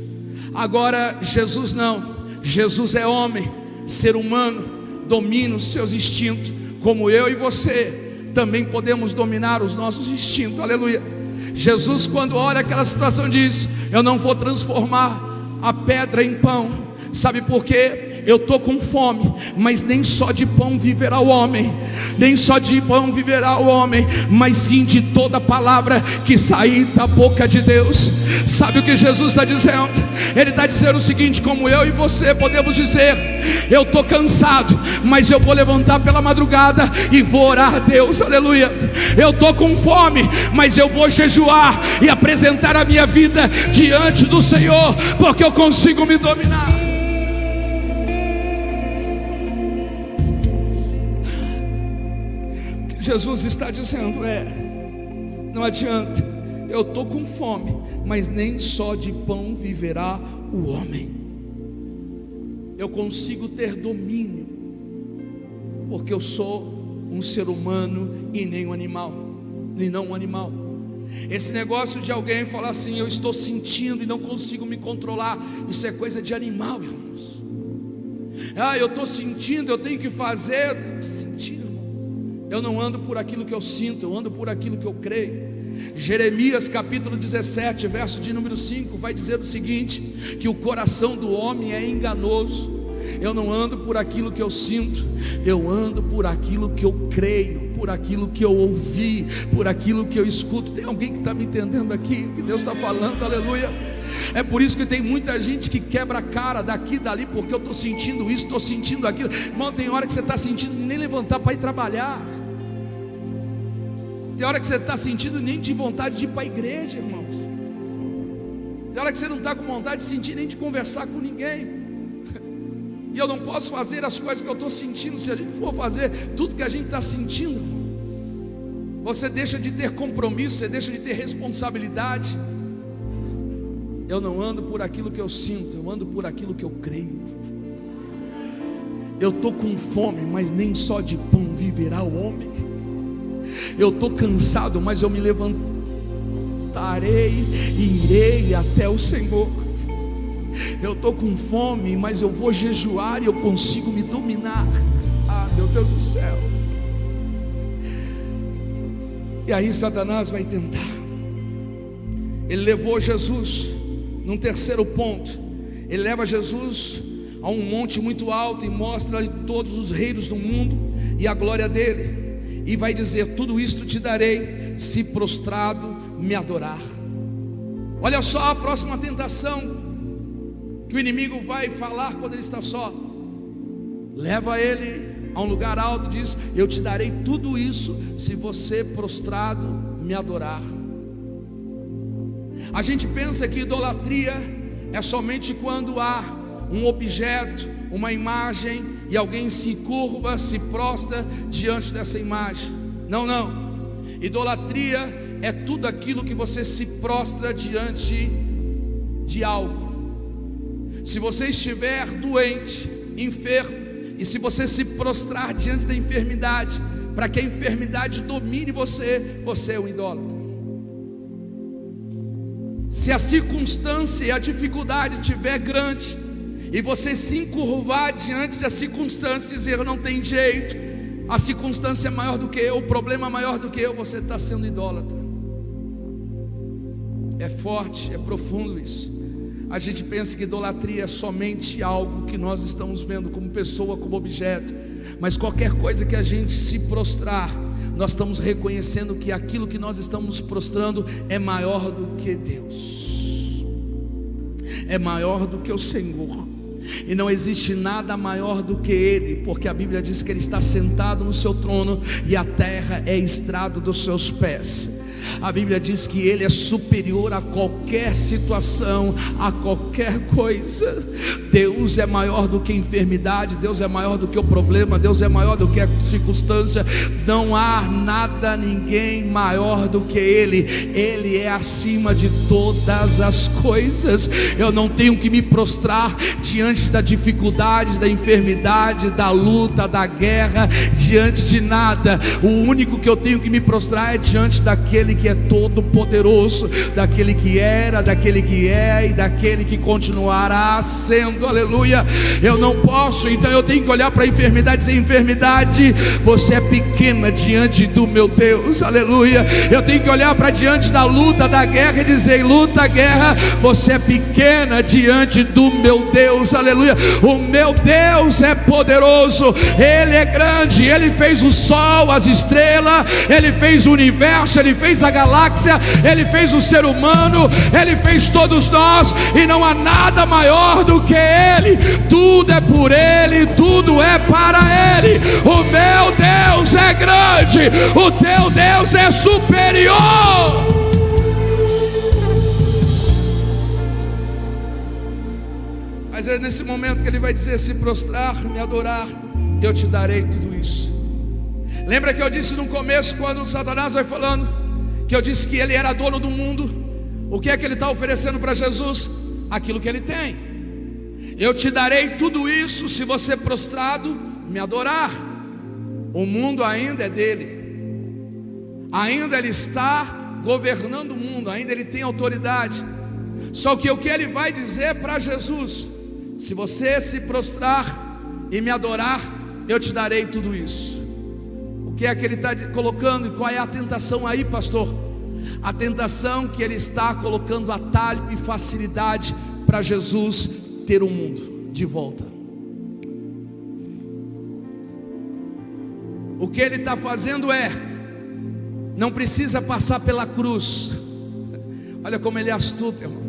Agora Jesus não, Jesus é homem, ser humano, domina os seus instintos, como eu e você também podemos dominar os nossos instintos. Aleluia. Jesus, quando olha aquela situação, diz: eu não vou transformar a pedra em pão. Sabe por quê? Eu estou com fome, mas nem só de pão viverá o homem, nem só de pão viverá o homem, mas sim de toda palavra que sair da boca de Deus. Sabe o que Jesus está dizendo? Ele está dizendo o seguinte, como eu e você podemos dizer: eu estou cansado, mas eu vou levantar pela madrugada e vou orar a Deus. Aleluia. Eu estou com fome, mas eu vou jejuar e apresentar a minha vida diante do Senhor, porque eu consigo me dominar. Jesus está dizendo não adianta, eu estou com fome, mas nem só de pão viverá o homem. eu consigo ter domínio, porque eu sou um ser humano e nem um animal, e não um animal. Esse negócio de alguém falar assim, eu estou sentindo e não consigo me controlar, isso é coisa de animal, irmãos. Eu estou sentindo, eu tenho que fazer. Sentir, irmão. Eu não ando por aquilo que eu sinto, eu ando por aquilo que eu creio. Jeremias capítulo 17, verso de número 5, vai dizer o seguinte: que o coração do homem é enganoso. Eu não ando por aquilo que eu sinto, eu ando por aquilo que eu creio, por aquilo que eu ouvi, por aquilo que eu escuto. Tem alguém que está me entendendo aqui, que Deus está falando, aleluia. É por isso que tem muita gente que quebra a cara daqui e dali, porque eu estou sentindo isso, estou sentindo aquilo. Irmão, tem hora que você está sentindo nem levantar para ir trabalhar, tem hora que você está sentindo nem de vontade de ir para a igreja, irmãos. Tem hora que você não está com vontade de sentir nem de conversar com ninguém. E eu não posso fazer as coisas que eu estou sentindo. Se a gente for fazer tudo que a gente está sentindo, irmão, você deixa de ter compromisso, você deixa de ter responsabilidade. Eu não ando por aquilo que eu sinto, eu ando por aquilo que eu creio. Eu estou com fome, mas nem só de pão viverá o homem. Eu estou cansado, mas eu me levantarei e irei até o Senhor. Eu estou com fome, mas eu vou jejuar e eu consigo me dominar. Ah, meu Deus do céu. E aí Satanás vai tentar. Ele levou Jesus num terceiro ponto. Ele leva Jesus a um monte muito alto e mostra todos os reinos do mundo e a glória dele. E vai dizer: tudo isto te darei, se prostrado me adorar. Olha só a próxima tentação que o inimigo vai falar quando ele está só. Leva ele a um lugar alto e diz: eu te darei tudo isso se você prostrado me adorar. A gente pensa que idolatria é somente quando há um objeto, uma imagem, e alguém se curva, se prostra diante dessa imagem. Não, não. Idolatria é tudo aquilo que você se prostra diante de algo. Se você estiver doente, enfermo, e se você se prostrar diante da enfermidade, para que a enfermidade domine você, você é um idólatra. Se a circunstância e a dificuldade estiver grande, e você se encurvar diante da circunstância, dizer: não tem jeito, a circunstância é maior do que eu, o problema é maior do que eu, você está sendo idólatra. É forte, é profundo isso. A gente pensa que idolatria é somente algo que nós estamos vendo como pessoa, como objeto, mas qualquer coisa que a gente se prostrar, nós estamos reconhecendo que aquilo que nós estamos prostrando é maior do que Deus, é maior do que o Senhor, e não existe nada maior do que Ele, porque a Bíblia diz que Ele está sentado no seu trono e a terra é estrado dos seus pés. A Bíblia diz que Ele é superior a qualquer situação, a qualquer coisa. Deus é maior do que a enfermidade, Deus é maior do que o problema, Deus é maior do que a circunstância. Não há nada, ninguém maior do que Ele. Ele é acima de todas as coisas. Eu não tenho que me prostrar diante da dificuldade, da enfermidade, da luta, da guerra, diante de nada. O único que eu tenho que me prostrar é diante daquele que é todo poderoso, daquele que era, daquele que é e daquele que continuará sendo, aleluia. Eu não posso, então eu tenho que olhar para a enfermidade e dizer: enfermidade, você é pequena diante do meu Deus, aleluia. Eu tenho que olhar para diante da luta, da guerra e dizer: luta, guerra, você é pequena diante do meu Deus, aleluia. O meu Deus é poderoso, Ele é grande, Ele fez o sol, as estrelas, Ele fez o universo, Ele fez a galáxia, Ele fez o ser humano, Ele fez todos nós, e não há nada maior do que Ele. Tudo é por Ele, tudo é para Ele. O meu Deus é grande, o teu Deus é superior. Mas é nesse momento que Ele vai dizer: se prostrar, me adorar, eu te darei tudo isso. Lembra que eu disse no começo, quando Satanás vai falando, que eu disse que ele era dono do mundo? O que é que ele está oferecendo para Jesus? Aquilo que ele tem. Eu te darei tudo isso se você prostrado me adorar. O mundo ainda é dele, ainda ele está governando o mundo, ainda ele tem autoridade. Só que o que ele vai dizer para Jesus: se você se prostrar e me adorar, eu te darei tudo isso. O que é que ele está colocando? E qual é a tentação aí, pastor? A tentação que ele está colocando atalho e facilidade para Jesus ter o mundo de volta. O que ele está fazendo é: não precisa passar pela cruz. Olha como ele é astuto, irmão.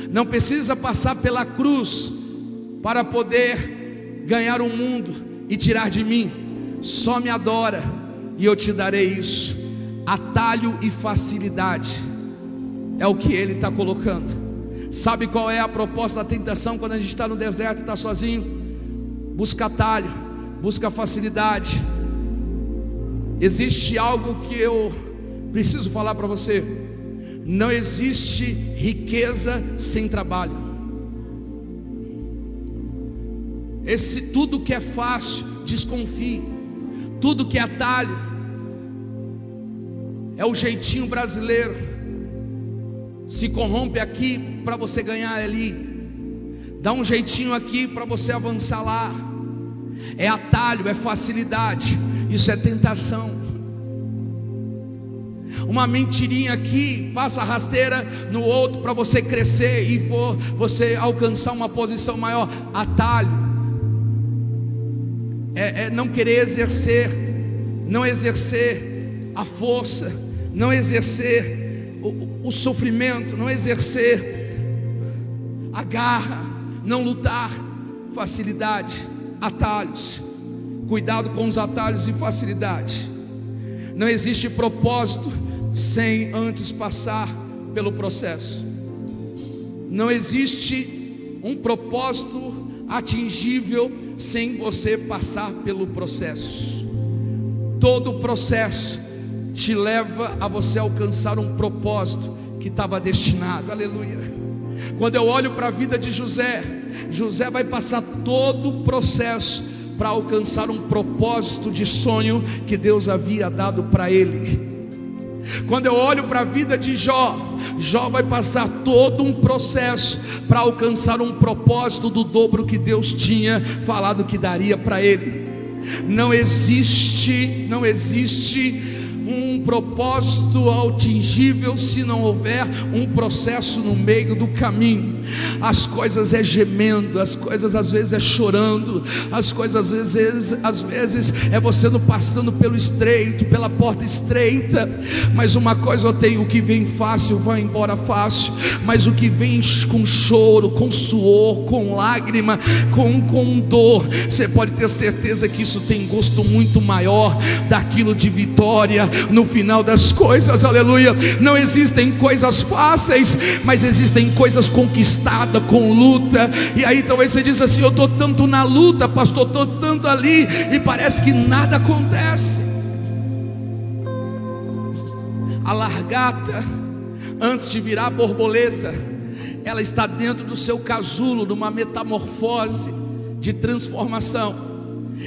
Não precisa passar pela cruz para poder ganhar o mundo e tirar de mim. Só me adora e eu te darei isso. Atalho e facilidade é o que ele está colocando. Sabe qual é a proposta da tentação quando a gente está no deserto e está sozinho? Busca atalho, busca facilidade. Existe algo que eu preciso falar para você: não existe riqueza sem trabalho. Tudo que é fácil, desconfie. Tudo que é atalho é o jeitinho brasileiro. Se corrompe aqui para você ganhar ali, dá um jeitinho aqui para você avançar lá. É atalho, é facilidade. Isso é tentação. Uma mentirinha aqui, passa a rasteira no outro para você crescer e você alcançar uma posição maior. Atalho é não querer exercer, não exercer a força, não exercer o sofrimento, não exercer a garra, não lutar. Facilidade, atalhos. Cuidado com os atalhos e facilidade. Não existe propósito sem antes passar pelo processo. Não existe um propósito atingível sem você passar pelo processo. Todo o processo te leva a você alcançar um propósito que estava destinado. Aleluia. Quando eu olho para a vida de José, José vai passar todo o processo para alcançar um propósito de sonho que Deus havia dado para ele. Quando eu olho para a vida de Jó, Jó vai passar todo um processo para alcançar um propósito do dobro que Deus tinha falado que daria para ele. Não existe um propósito atingível se não houver um processo no meio do caminho. As coisas é gemendo, as coisas às vezes é chorando, as coisas às vezes é você não passando pelo estreito, pela porta estreita. Mas uma coisa eu tenho: o que vem fácil vai embora fácil, mas o que vem com choro, com suor, com lágrima, com dor, você pode ter certeza que isso tem gosto muito maior daquilo de vitória no final das coisas. Aleluia. Não existem coisas fáceis, mas existem coisas conquistadas com luta. E aí talvez você diz assim: eu estou tanto na luta, pastor, estou tanto ali, e parece que nada acontece. A largata, antes de virar borboleta, ela está dentro do seu casulo, numa metamorfose de transformação.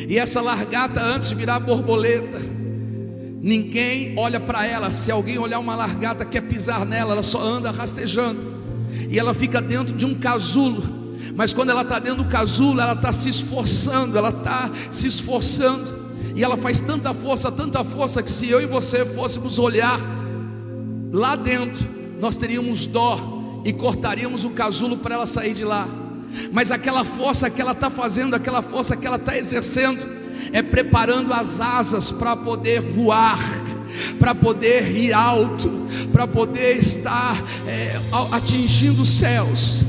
E essa largata, antes de virar borboleta, ninguém olha para ela. Se alguém olhar uma largata, quer pisar nela, ela só anda rastejando. E ela fica dentro de um casulo. Mas quando ela está dentro do casulo, ela está se esforçando. E ela faz tanta força, que se eu e você fôssemos olhar lá dentro, nós teríamos dó e cortaríamos o casulo para ela sair de lá. Mas aquela força que ela está fazendo, aquela força que ela está exercendo, é preparando as asas para poder voar, para poder ir alto, para poder estar atingindo os céus.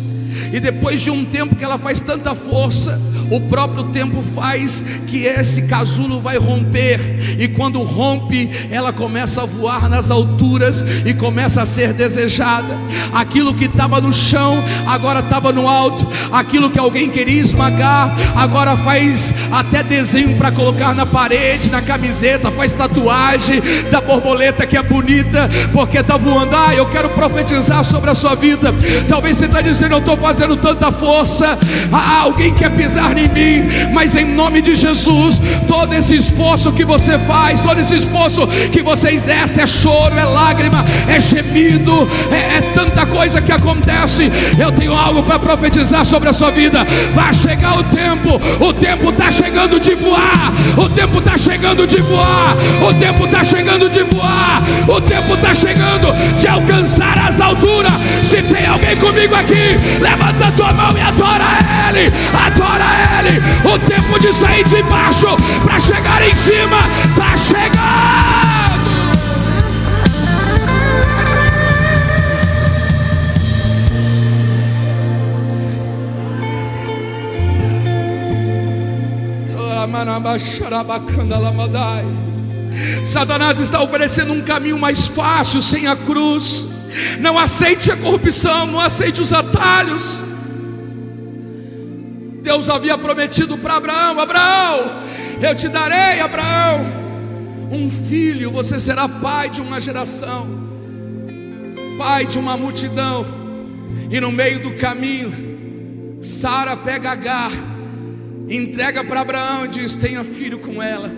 E depois de um tempo que ela faz tanta força, o próprio tempo faz que esse casulo vai romper, e quando rompe, ela começa a voar nas alturas e começa a ser desejada. Aquilo que estava no chão agora estava no alto, aquilo que alguém queria esmagar agora faz até desenho para colocar na parede, na camiseta, faz tatuagem da borboleta que é bonita, porque está voando. Eu quero profetizar sobre a sua vida. Talvez você está dizendo: eu estou fazendo tanta força, alguém quer pisar em mim, mas em nome de Jesus, todo esse esforço que você faz, todo esse esforço que você exerce, é choro, é lágrima, é gemido, é tanta coisa que acontece. Eu tenho algo para profetizar sobre a sua vida. Vai chegar o tempo está chegando de voar, o tempo está chegando de voar, o tempo está chegando de voar, o tempo está chegando de alcançar as alturas. Se tem alguém comigo aqui, levanta a tua mão e adora Ele, adora Ele. O tempo de sair de baixo para chegar em cima está chegando. Satanás está oferecendo um caminho mais fácil sem a cruz. Não aceite a corrupção, não aceite os atalhos. Deus havia prometido para Abraão: Abraão, eu te darei, Abraão, um filho, você será pai de uma geração, pai de uma multidão. E no meio do caminho, Sara pega Agar, entrega para Abraão e diz: tenha filho com ela.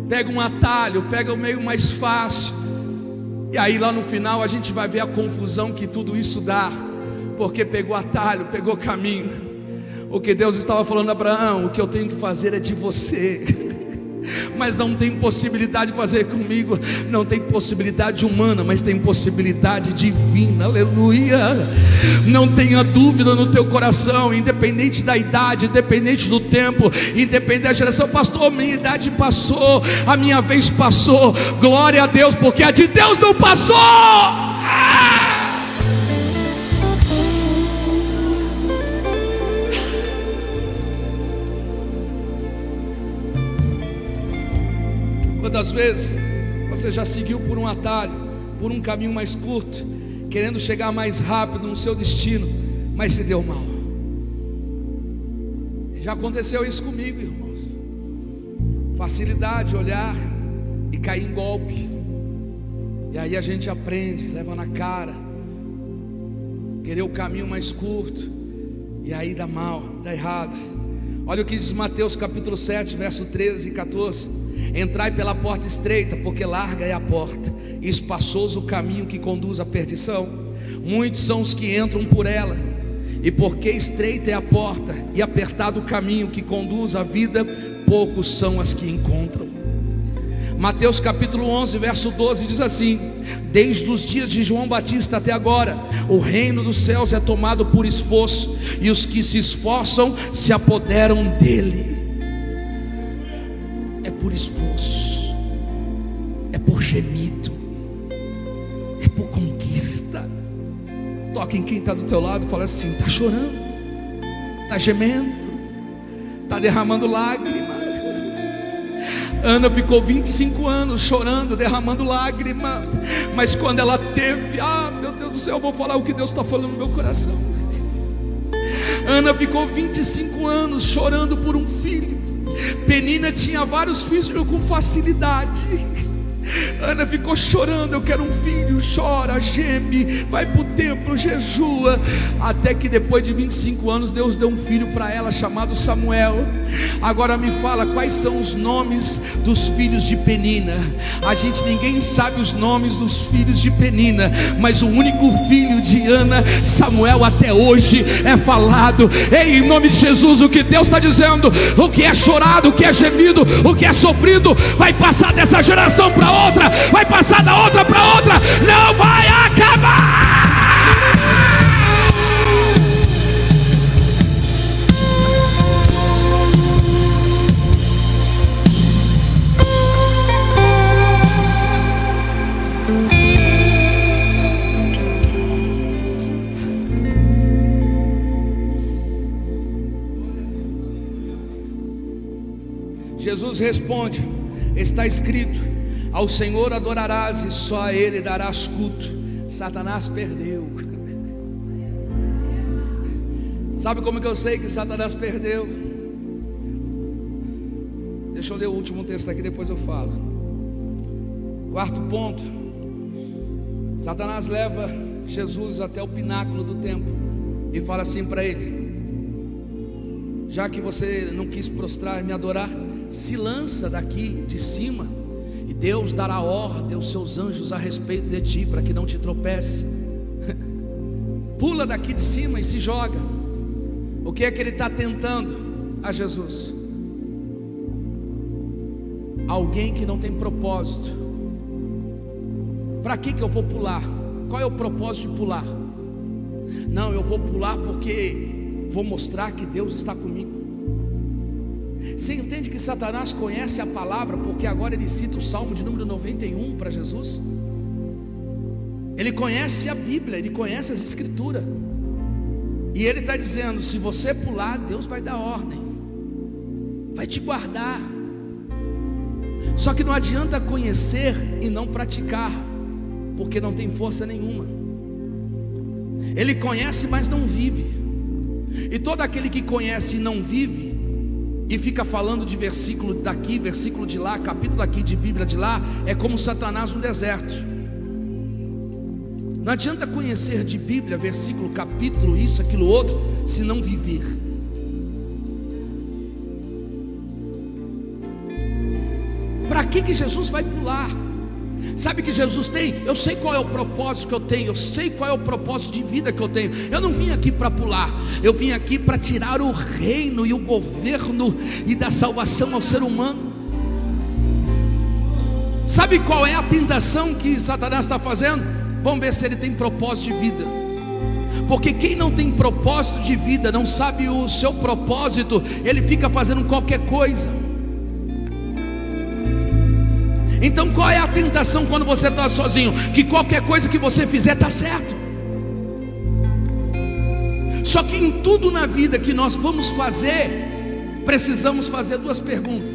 Pega um atalho, pega o meio mais fácil. E aí lá no final a gente vai ver a confusão que tudo isso dá, porque pegou atalho, pegou caminho. O que Deus estava falando a Abraão: o que eu tenho que fazer é de você, mas não tem possibilidade de fazer comigo. Não tem possibilidade humana, mas tem possibilidade divina. Aleluia. Não tenha dúvida no teu coração, independente da idade, independente do tempo, independente da geração. Pastor, minha idade passou, a minha vez passou. Glória a Deus, porque a de Deus não passou. Quantas vezes você já seguiu por um atalho, por um caminho mais curto, querendo chegar mais rápido no seu destino, mas se deu mal? Já aconteceu isso comigo, irmãos. Facilidade de olhar e cair em golpe. E aí a gente aprende, leva na cara, querer o caminho mais curto, e aí dá mal, dá errado. Olha o que diz Mateus capítulo 7, verso 13 e 14: entrai pela porta estreita, porque larga é a porta, e espaçoso o caminho que conduz à perdição. Muitos são os que entram por ela, e porque estreita é a porta e apertado o caminho que conduz à vida, poucos são as que encontram. Mateus capítulo 11, verso 12 diz assim: desde os dias de João Batista até agora, o reino dos céus é tomado por esforço, e os que se esforçam se apoderam dele. É por esforço, é por gemido, é por conquista. Toca em quem está do teu lado e fala assim: está chorando, está gemendo, está derramando lágrima. Ana ficou 25 anos chorando, derramando lágrima, mas quando ela teve, meu Deus do céu, eu vou falar o que Deus está falando no meu coração. Ana ficou 25 anos chorando por um filho. Penina tinha vários filhos com facilidade. Ana ficou chorando: eu quero um filho. Chora, geme, vai para o templo, jejua, até que depois de 25 anos Deus deu um filho para ela chamado Samuel. Agora me fala, quais são os nomes dos filhos de Penina? Ninguém sabe os nomes dos filhos de Penina, mas o único filho de Ana, Samuel, até hoje é falado. Ei, em nome de Jesus, o que Deus está dizendo, o que é chorado, o que é gemido, o que é sofrido, vai passar dessa geração para outra, vai passar da outra para outra, não vai acabar. Jesus responde: está escrito, ao Senhor adorarás e só a Ele darás culto. Satanás perdeu. Sabe como que eu sei que Satanás perdeu? Deixa eu ler o último texto aqui, depois eu falo. Quarto ponto: Satanás leva Jesus até o pináculo do templo e fala assim para ele: já que você não quis prostrar e me adorar, se lança daqui de cima, e Deus dará ordem aos seus anjos a respeito de ti, para que não te tropece. Pula daqui de cima e se joga. O que é que ele está tentando a Jesus? Alguém que não tem propósito. Para que eu vou pular? Qual é o propósito de pular? Não, eu vou pular porque vou mostrar que Deus está comigo. Você entende que Satanás conhece a palavra, porque agora ele cita o Salmo de número 91 para Jesus? Ele conhece a Bíblia, ele conhece as Escrituras, e ele está dizendo: se você pular, Deus vai dar ordem, vai te guardar. Só que não adianta conhecer e não praticar, porque não tem força nenhuma. Ele conhece, mas não vive. E todo aquele que conhece e não vive, e fica falando de versículo daqui, versículo de lá, capítulo aqui de Bíblia de lá, é como Satanás no deserto. Não adianta conhecer de Bíblia, versículo, capítulo, isso, aquilo, outro, se não viver. Para que Jesus vai pular? Sabe que Jesus tem? Eu sei qual é o propósito que eu tenho, eu sei qual é o propósito de vida que eu tenho. Eu não vim aqui para pular, eu vim aqui para tirar o reino e o governo e dar salvação ao ser humano. Sabe qual é a tentação que Satanás está fazendo? Vamos ver se ele tem propósito de vida. Porque quem não tem propósito de vida, não sabe o seu propósito, ele fica fazendo qualquer coisa. Então qual é a tentação quando você está sozinho? Que qualquer coisa que você fizer está certo. Só que em tudo na vida que nós vamos fazer, precisamos fazer duas perguntas: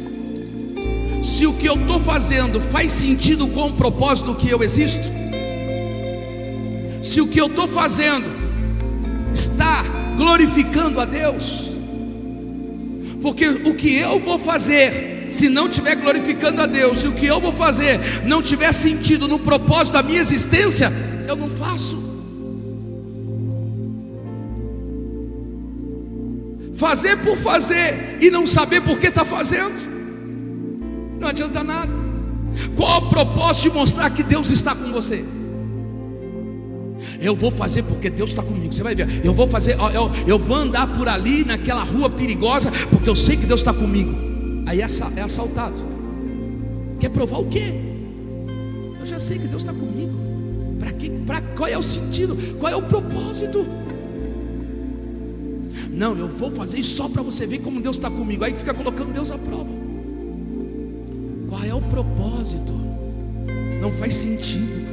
se o que eu estou fazendo faz sentido com o propósito que eu existo? Se o que eu estou fazendo está glorificando a Deus? Porque o que eu vou fazer, se não estiver glorificando a Deus, se o que eu vou fazer não tiver sentido no propósito da minha existência, eu não faço. Fazer por fazer e não saber por que está fazendo, não adianta nada. Qual o propósito de mostrar que Deus está com você? Eu vou fazer porque Deus está comigo. Você vai ver, eu vou fazer, eu vou andar por ali naquela rua perigosa, porque eu sei que Deus está comigo. Aí é assaltado. Quer provar o quê? Eu já sei que Deus está comigo. Para quê? Qual é o sentido? Qual é o propósito? Não, eu vou fazer isso só para você ver como Deus está comigo. Aí fica colocando Deus à prova. Qual é o propósito? Não faz sentido.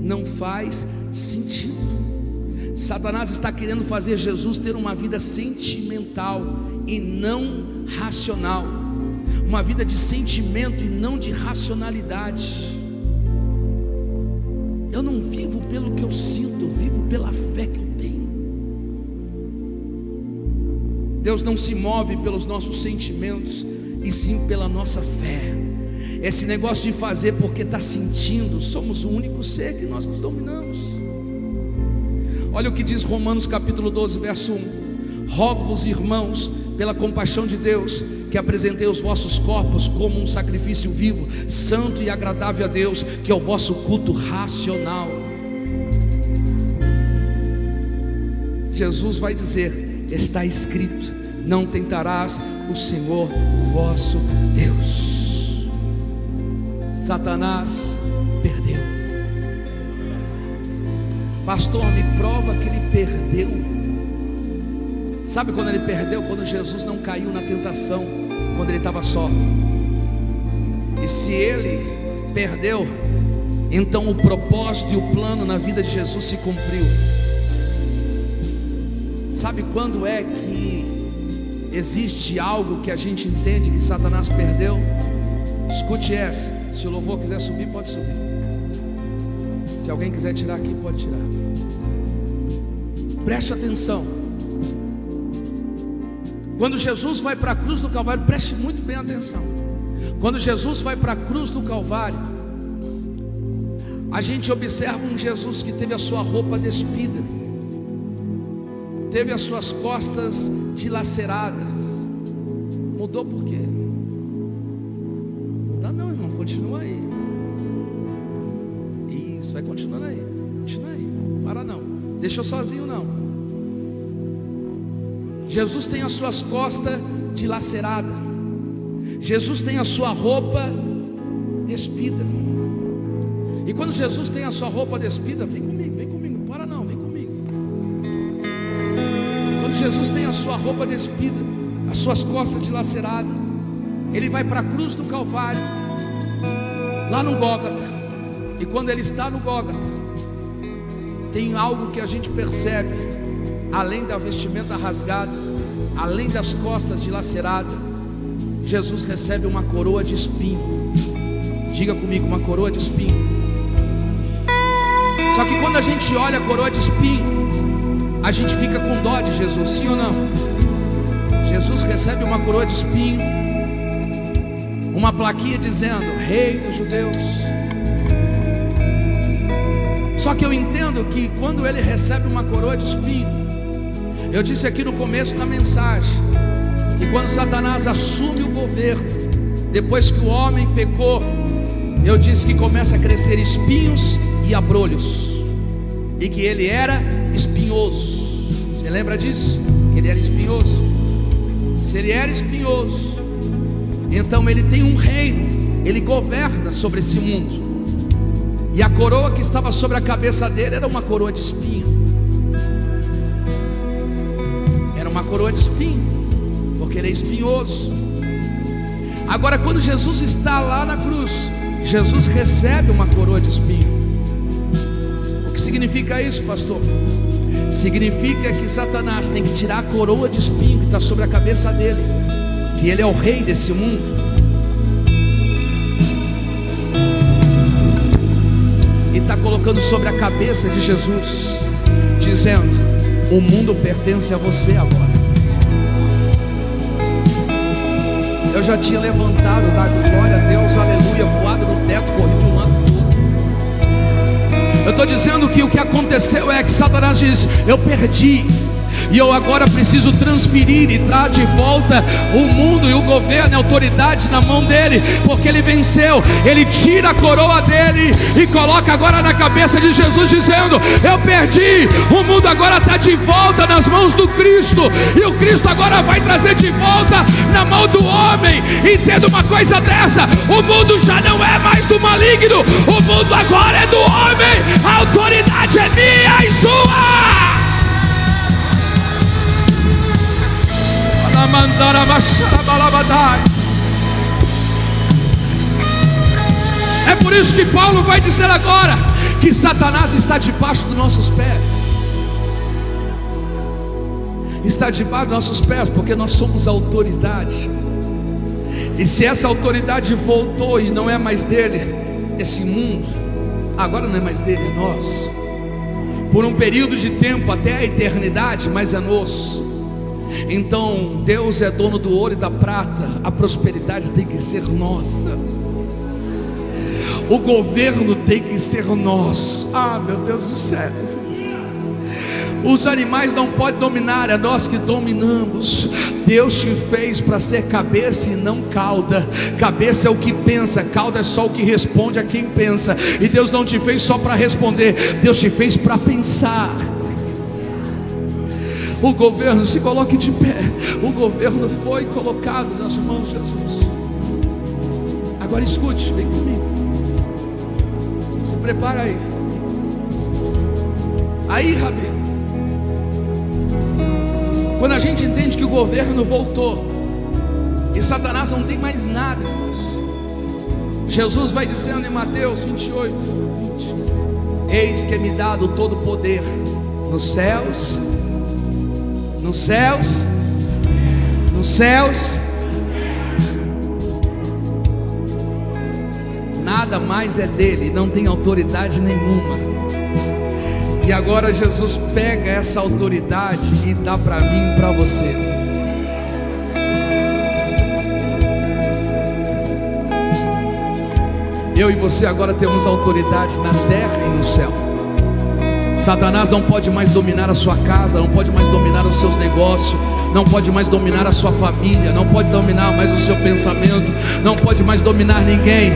Não faz sentido. Satanás está querendo fazer Jesus ter uma vida sentimental e não racional, uma vida de sentimento e não de racionalidade. Eu não vivo pelo que eu sinto, eu vivo pela fé que eu tenho. Deus não se move pelos nossos sentimentos, e sim pela nossa fé. Esse negócio de fazer porque está sentindo, somos o único ser que nós nos dominamos. Olha o que diz Romanos capítulo 12, verso 1: rogo-vos, irmãos, pela compaixão de Deus, que apresentei os vossos corpos como um sacrifício vivo, santo e agradável a Deus, que é o vosso culto racional. Jesus vai dizer: está escrito, não tentarás o Senhor vosso Deus. Satanás perdeu. Pastor, me prova que ele perdeu. Sabe quando ele perdeu? Quando Jesus não caiu na tentação, quando ele estava só. E se ele perdeu, então o propósito e o plano na vida de Jesus se cumpriu. Sabe quando é que existe algo que a gente entende que Satanás perdeu? Escute essa. Se o louvor quiser subir, pode subir. Se alguém quiser tirar aqui, pode tirar. Preste atenção. Quando Jesus vai para a cruz do Calvário, preste muito bem atenção. Quando Jesus vai para a cruz do Calvário, a gente observa um Jesus que teve a sua roupa despida, teve as suas costas dilaceradas. Mudou por quê? Muda não, irmão, continua aí. Isso, vai continuando aí. Continua aí, para não, deixa eu sozinho não. Jesus tem as suas costas dilaceradas, Jesus tem a sua roupa despida. E quando Jesus tem a sua roupa despida, vem comigo, para não, vem comigo. Quando Jesus tem a sua roupa despida, as suas costas dilaceradas, ele vai para a cruz do Calvário, lá no Gólgota. E quando ele está no Gólgota, tem algo que a gente percebe, além da vestimenta rasgada, além das costas dilaceradas, Jesus recebe uma coroa de espinho. Diga comigo, uma coroa de espinho. Só que quando a gente olha a coroa de espinho, a gente fica com dó de Jesus, sim ou não? Jesus recebe uma coroa de espinho, uma plaquinha dizendo: Rei dos Judeus. Só que eu entendo que quando ele recebe uma coroa de espinho, eu disse aqui no começo da mensagem, que quando Satanás assume o governo, depois que o homem pecou, eu disse que começa a crescer espinhos e abrolhos, e que ele era espinhoso. Você lembra disso? Que ele era espinhoso. Se ele era espinhoso, então ele tem um reino, ele governa sobre esse mundo. E a coroa que estava sobre a cabeça dele era uma coroa de espinho. Era uma coroa de espinho, porque ele é espinhoso. Agora, quando Jesus está lá na cruz, Jesus recebe uma coroa de espinho. O que significa isso, pastor? Significa que Satanás tem que tirar a coroa de espinho que está sobre a cabeça dele, que ele é o rei desse mundo, e está colocando sobre a cabeça de Jesus, dizendo: o mundo pertence a você agora. Eu já tinha levantado, dado glória a Deus, aleluia, voado no teto, corrido de um lado para o outro. Eu estou dizendo que o que aconteceu é que Satanás diz: eu perdi, e eu agora preciso transferir e dar de volta o mundo e o governo e a autoridade na mão dele, porque ele venceu. Ele tira a coroa dele e coloca agora na cabeça de Jesus, dizendo: eu perdi, o mundo agora está de volta nas mãos do Cristo, e o Cristo agora vai trazer de volta na mão do homem. Entenda uma coisa dessa: o mundo já não é mais do maligno, o mundo agora é do homem, a autoridade é minha e sua. É por isso que Paulo vai dizer agora que Satanás está debaixo dos nossos pés. Está debaixo dos nossos pés, porque nós somos a autoridade. E se essa autoridade voltou e não é mais dele, esse mundo agora não é mais dele, é nosso. Por um período de tempo, até a eternidade, mas é nosso. Então Deus é dono do ouro e da prata, a prosperidade tem que ser nossa, o governo tem que ser nosso. Ah, meu Deus do céu, os animais não podem dominar, é nós que dominamos. Deus te fez para ser cabeça e não cauda. Cabeça é o que pensa, cauda é só o que responde a quem pensa. E Deus não te fez só para responder, Deus te fez para pensar. O governo, se coloque de pé. O governo foi colocado nas mãos de Jesus. Agora escute, vem comigo. Se prepara aí. Aí, Rabê, quando a gente entende que o governo voltou e Satanás não tem mais nada, irmãos, Jesus vai dizendo em Mateus 28, 20: eis que é me dado todo o poder nos céus nos céus, nada mais é dele, não tem autoridade nenhuma. E agora Jesus pega essa autoridade e dá para mim e para você. Eu e você agora temos autoridade na terra e no céu. Satanás não pode mais dominar a sua casa, não pode mais dominar os seus negócios, não pode mais dominar a sua família, não pode dominar mais o seu pensamento, não pode mais dominar ninguém,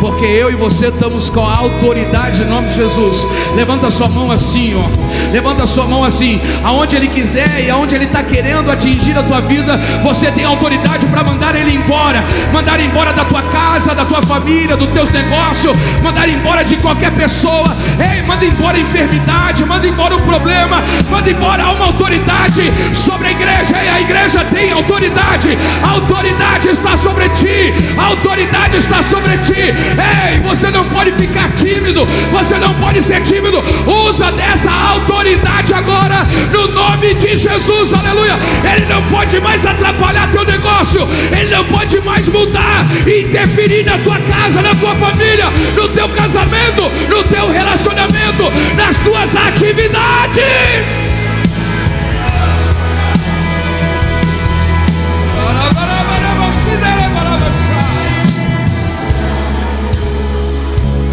porque eu e você estamos com a autoridade em nome de Jesus. Levanta a sua mão assim, ó. Levanta a sua mão assim. Aonde Ele quiser e aonde Ele está querendo atingir a tua vida, você tem autoridade para mandar Ele embora. Mandar embora da tua casa, da tua família, dos teus negócios, mandar embora de qualquer pessoa. Ei, manda embora a enfermidade, manda embora o problema, manda embora. Há uma autoridade sobre a igreja, e a igreja tem autoridade. A autoridade está sobre ti, a autoridade está sobre ti. Ei, você não pode ficar tímido, você não pode ser tímido. Usa dessa autoridade agora, no nome de Jesus, aleluia. Ele não pode mais atrapalhar teu negócio, ele não pode mais mudar, interferir na tua casa, na tua família, no teu casamento, no teu relacionamento, nas tuas atividades.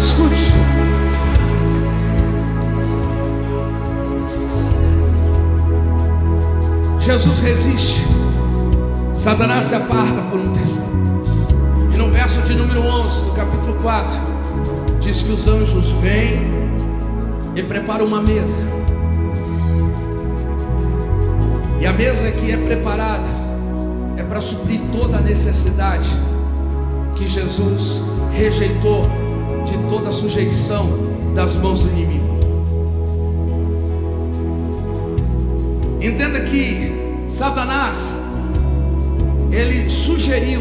Escute. Jesus resiste, Satanás se aparta por um tempo. E no verso de número 11 do capítulo 4 diz que os anjos vêm e preparam uma mesa. E a mesa que é preparada é para suprir toda a necessidade que Jesus rejeitou de toda a sujeição das mãos do inimigo. Entenda que Satanás, ele sugeriu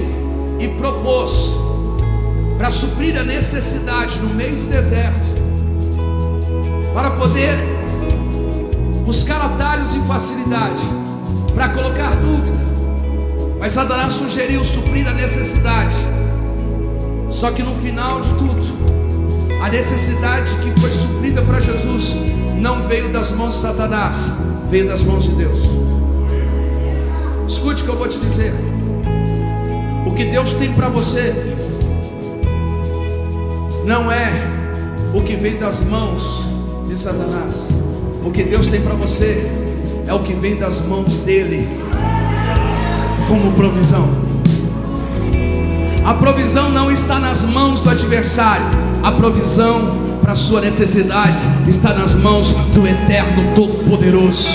e propôs para suprir a necessidade no meio do deserto, para poder buscar atalhos e facilidade, para colocar dúvida. Mas Satanás sugeriu suprir a necessidade. Só que no final de tudo, a necessidade que foi suprida para Jesus não veio das mãos de Satanás, veio das mãos de Deus. Escute o que eu vou te dizer. O que Deus tem para você não é o que vem das mãos de Satanás. O que Deus tem para você é o que vem das mãos dele, como provisão. A provisão não está nas mãos do adversário. A provisão para a sua necessidade está nas mãos do Eterno Todo-Poderoso.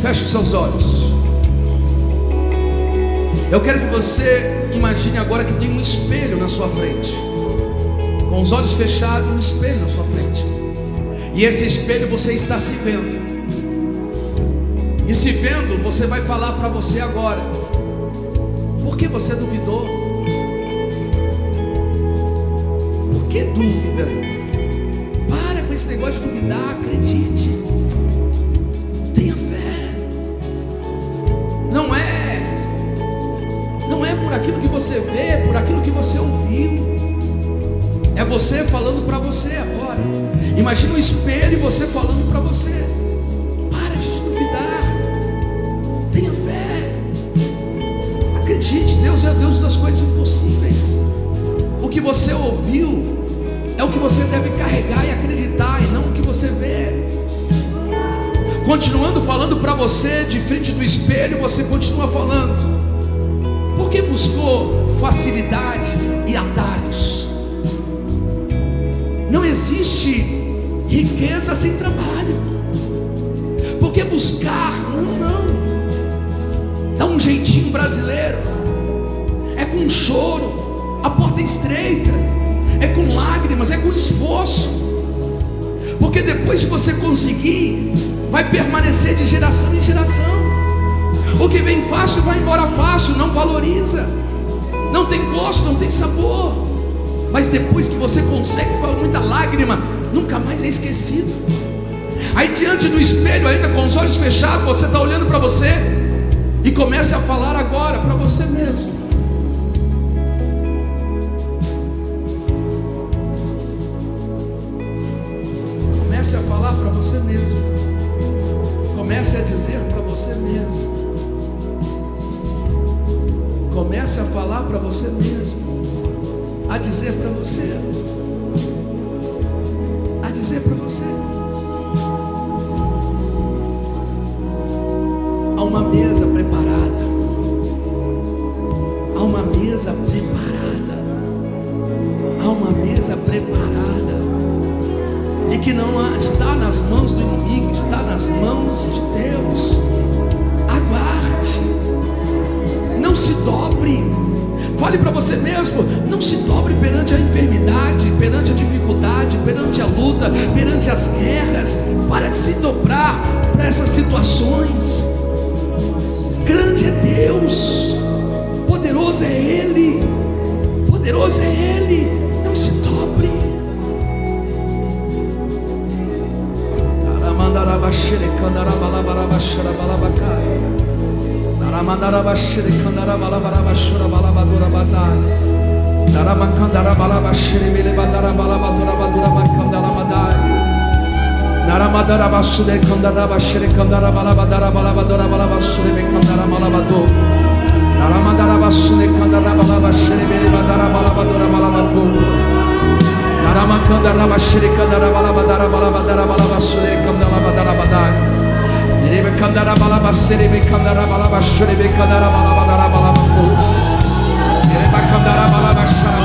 Feche os seus olhos. Eu quero que você imagine agora que tem um espelho na sua frente. Com os olhos fechados, um espelho na sua frente. E esse espelho você está se vendo. E se vendo, você vai falar para você agora: por que você duvidou? Por que dúvida? Para com esse negócio de duvidar, acredite. Tenha fé. Não é por aquilo que você vê, por aquilo que você ouviu. É você falando para você agora. Imagina um espelho e você falando para você: para de duvidar, tenha fé, acredite. Deus é o Deus das coisas impossíveis. O que você ouviu é o que você deve carregar e acreditar, e não o que você vê. Continuando falando para você de frente do espelho, você continua falando: por que buscou facilidade e atalhos? Não existe riqueza sem trabalho. Por que buscar? Não. Dá um jeitinho brasileiro. É com choro, a porta estreita. É com lágrimas, é com esforço. Porque depois de você conseguir, vai permanecer de geração em geração. O que vem fácil vai embora fácil. Não valoriza, não tem gosto, não tem sabor. mas depois que você consegue, com muita lágrima, nunca mais é esquecido. Aí diante do espelho, ainda com os olhos fechados, você está olhando para você e comece a falar agora para você mesmo. Comece a falar para você mesmo. Comece a dizer para você mesmo. Comece a falar para você mesmo. A dizer para você. A dizer para você. Há uma mesa preparada. Há uma mesa preparada. Há uma mesa preparada. E que não está nas mãos do inimigo, está nas mãos de Deus. Aguarde. Não se dobre. Fale para você mesmo. Não se dobre perante a enfermidade, perante a dificuldade, perante a luta, perante as guerras. Para de se dobrar para essas situações. Grande é Deus, poderoso é Ele, poderoso é Ele. Não se dobre. Naramadara basude kandara bashire kandara balabadara balabadora balabasure be kandara malabado. Naramadara basude kandara balabashire be badara balabadora balabako. Naramakandara bashire kandara balabadara balabadara balabasure kandara badara badai. Direbe kandara balabasire be kandara balabashure be kandara balabadara balabako. Direbe kandara balabashara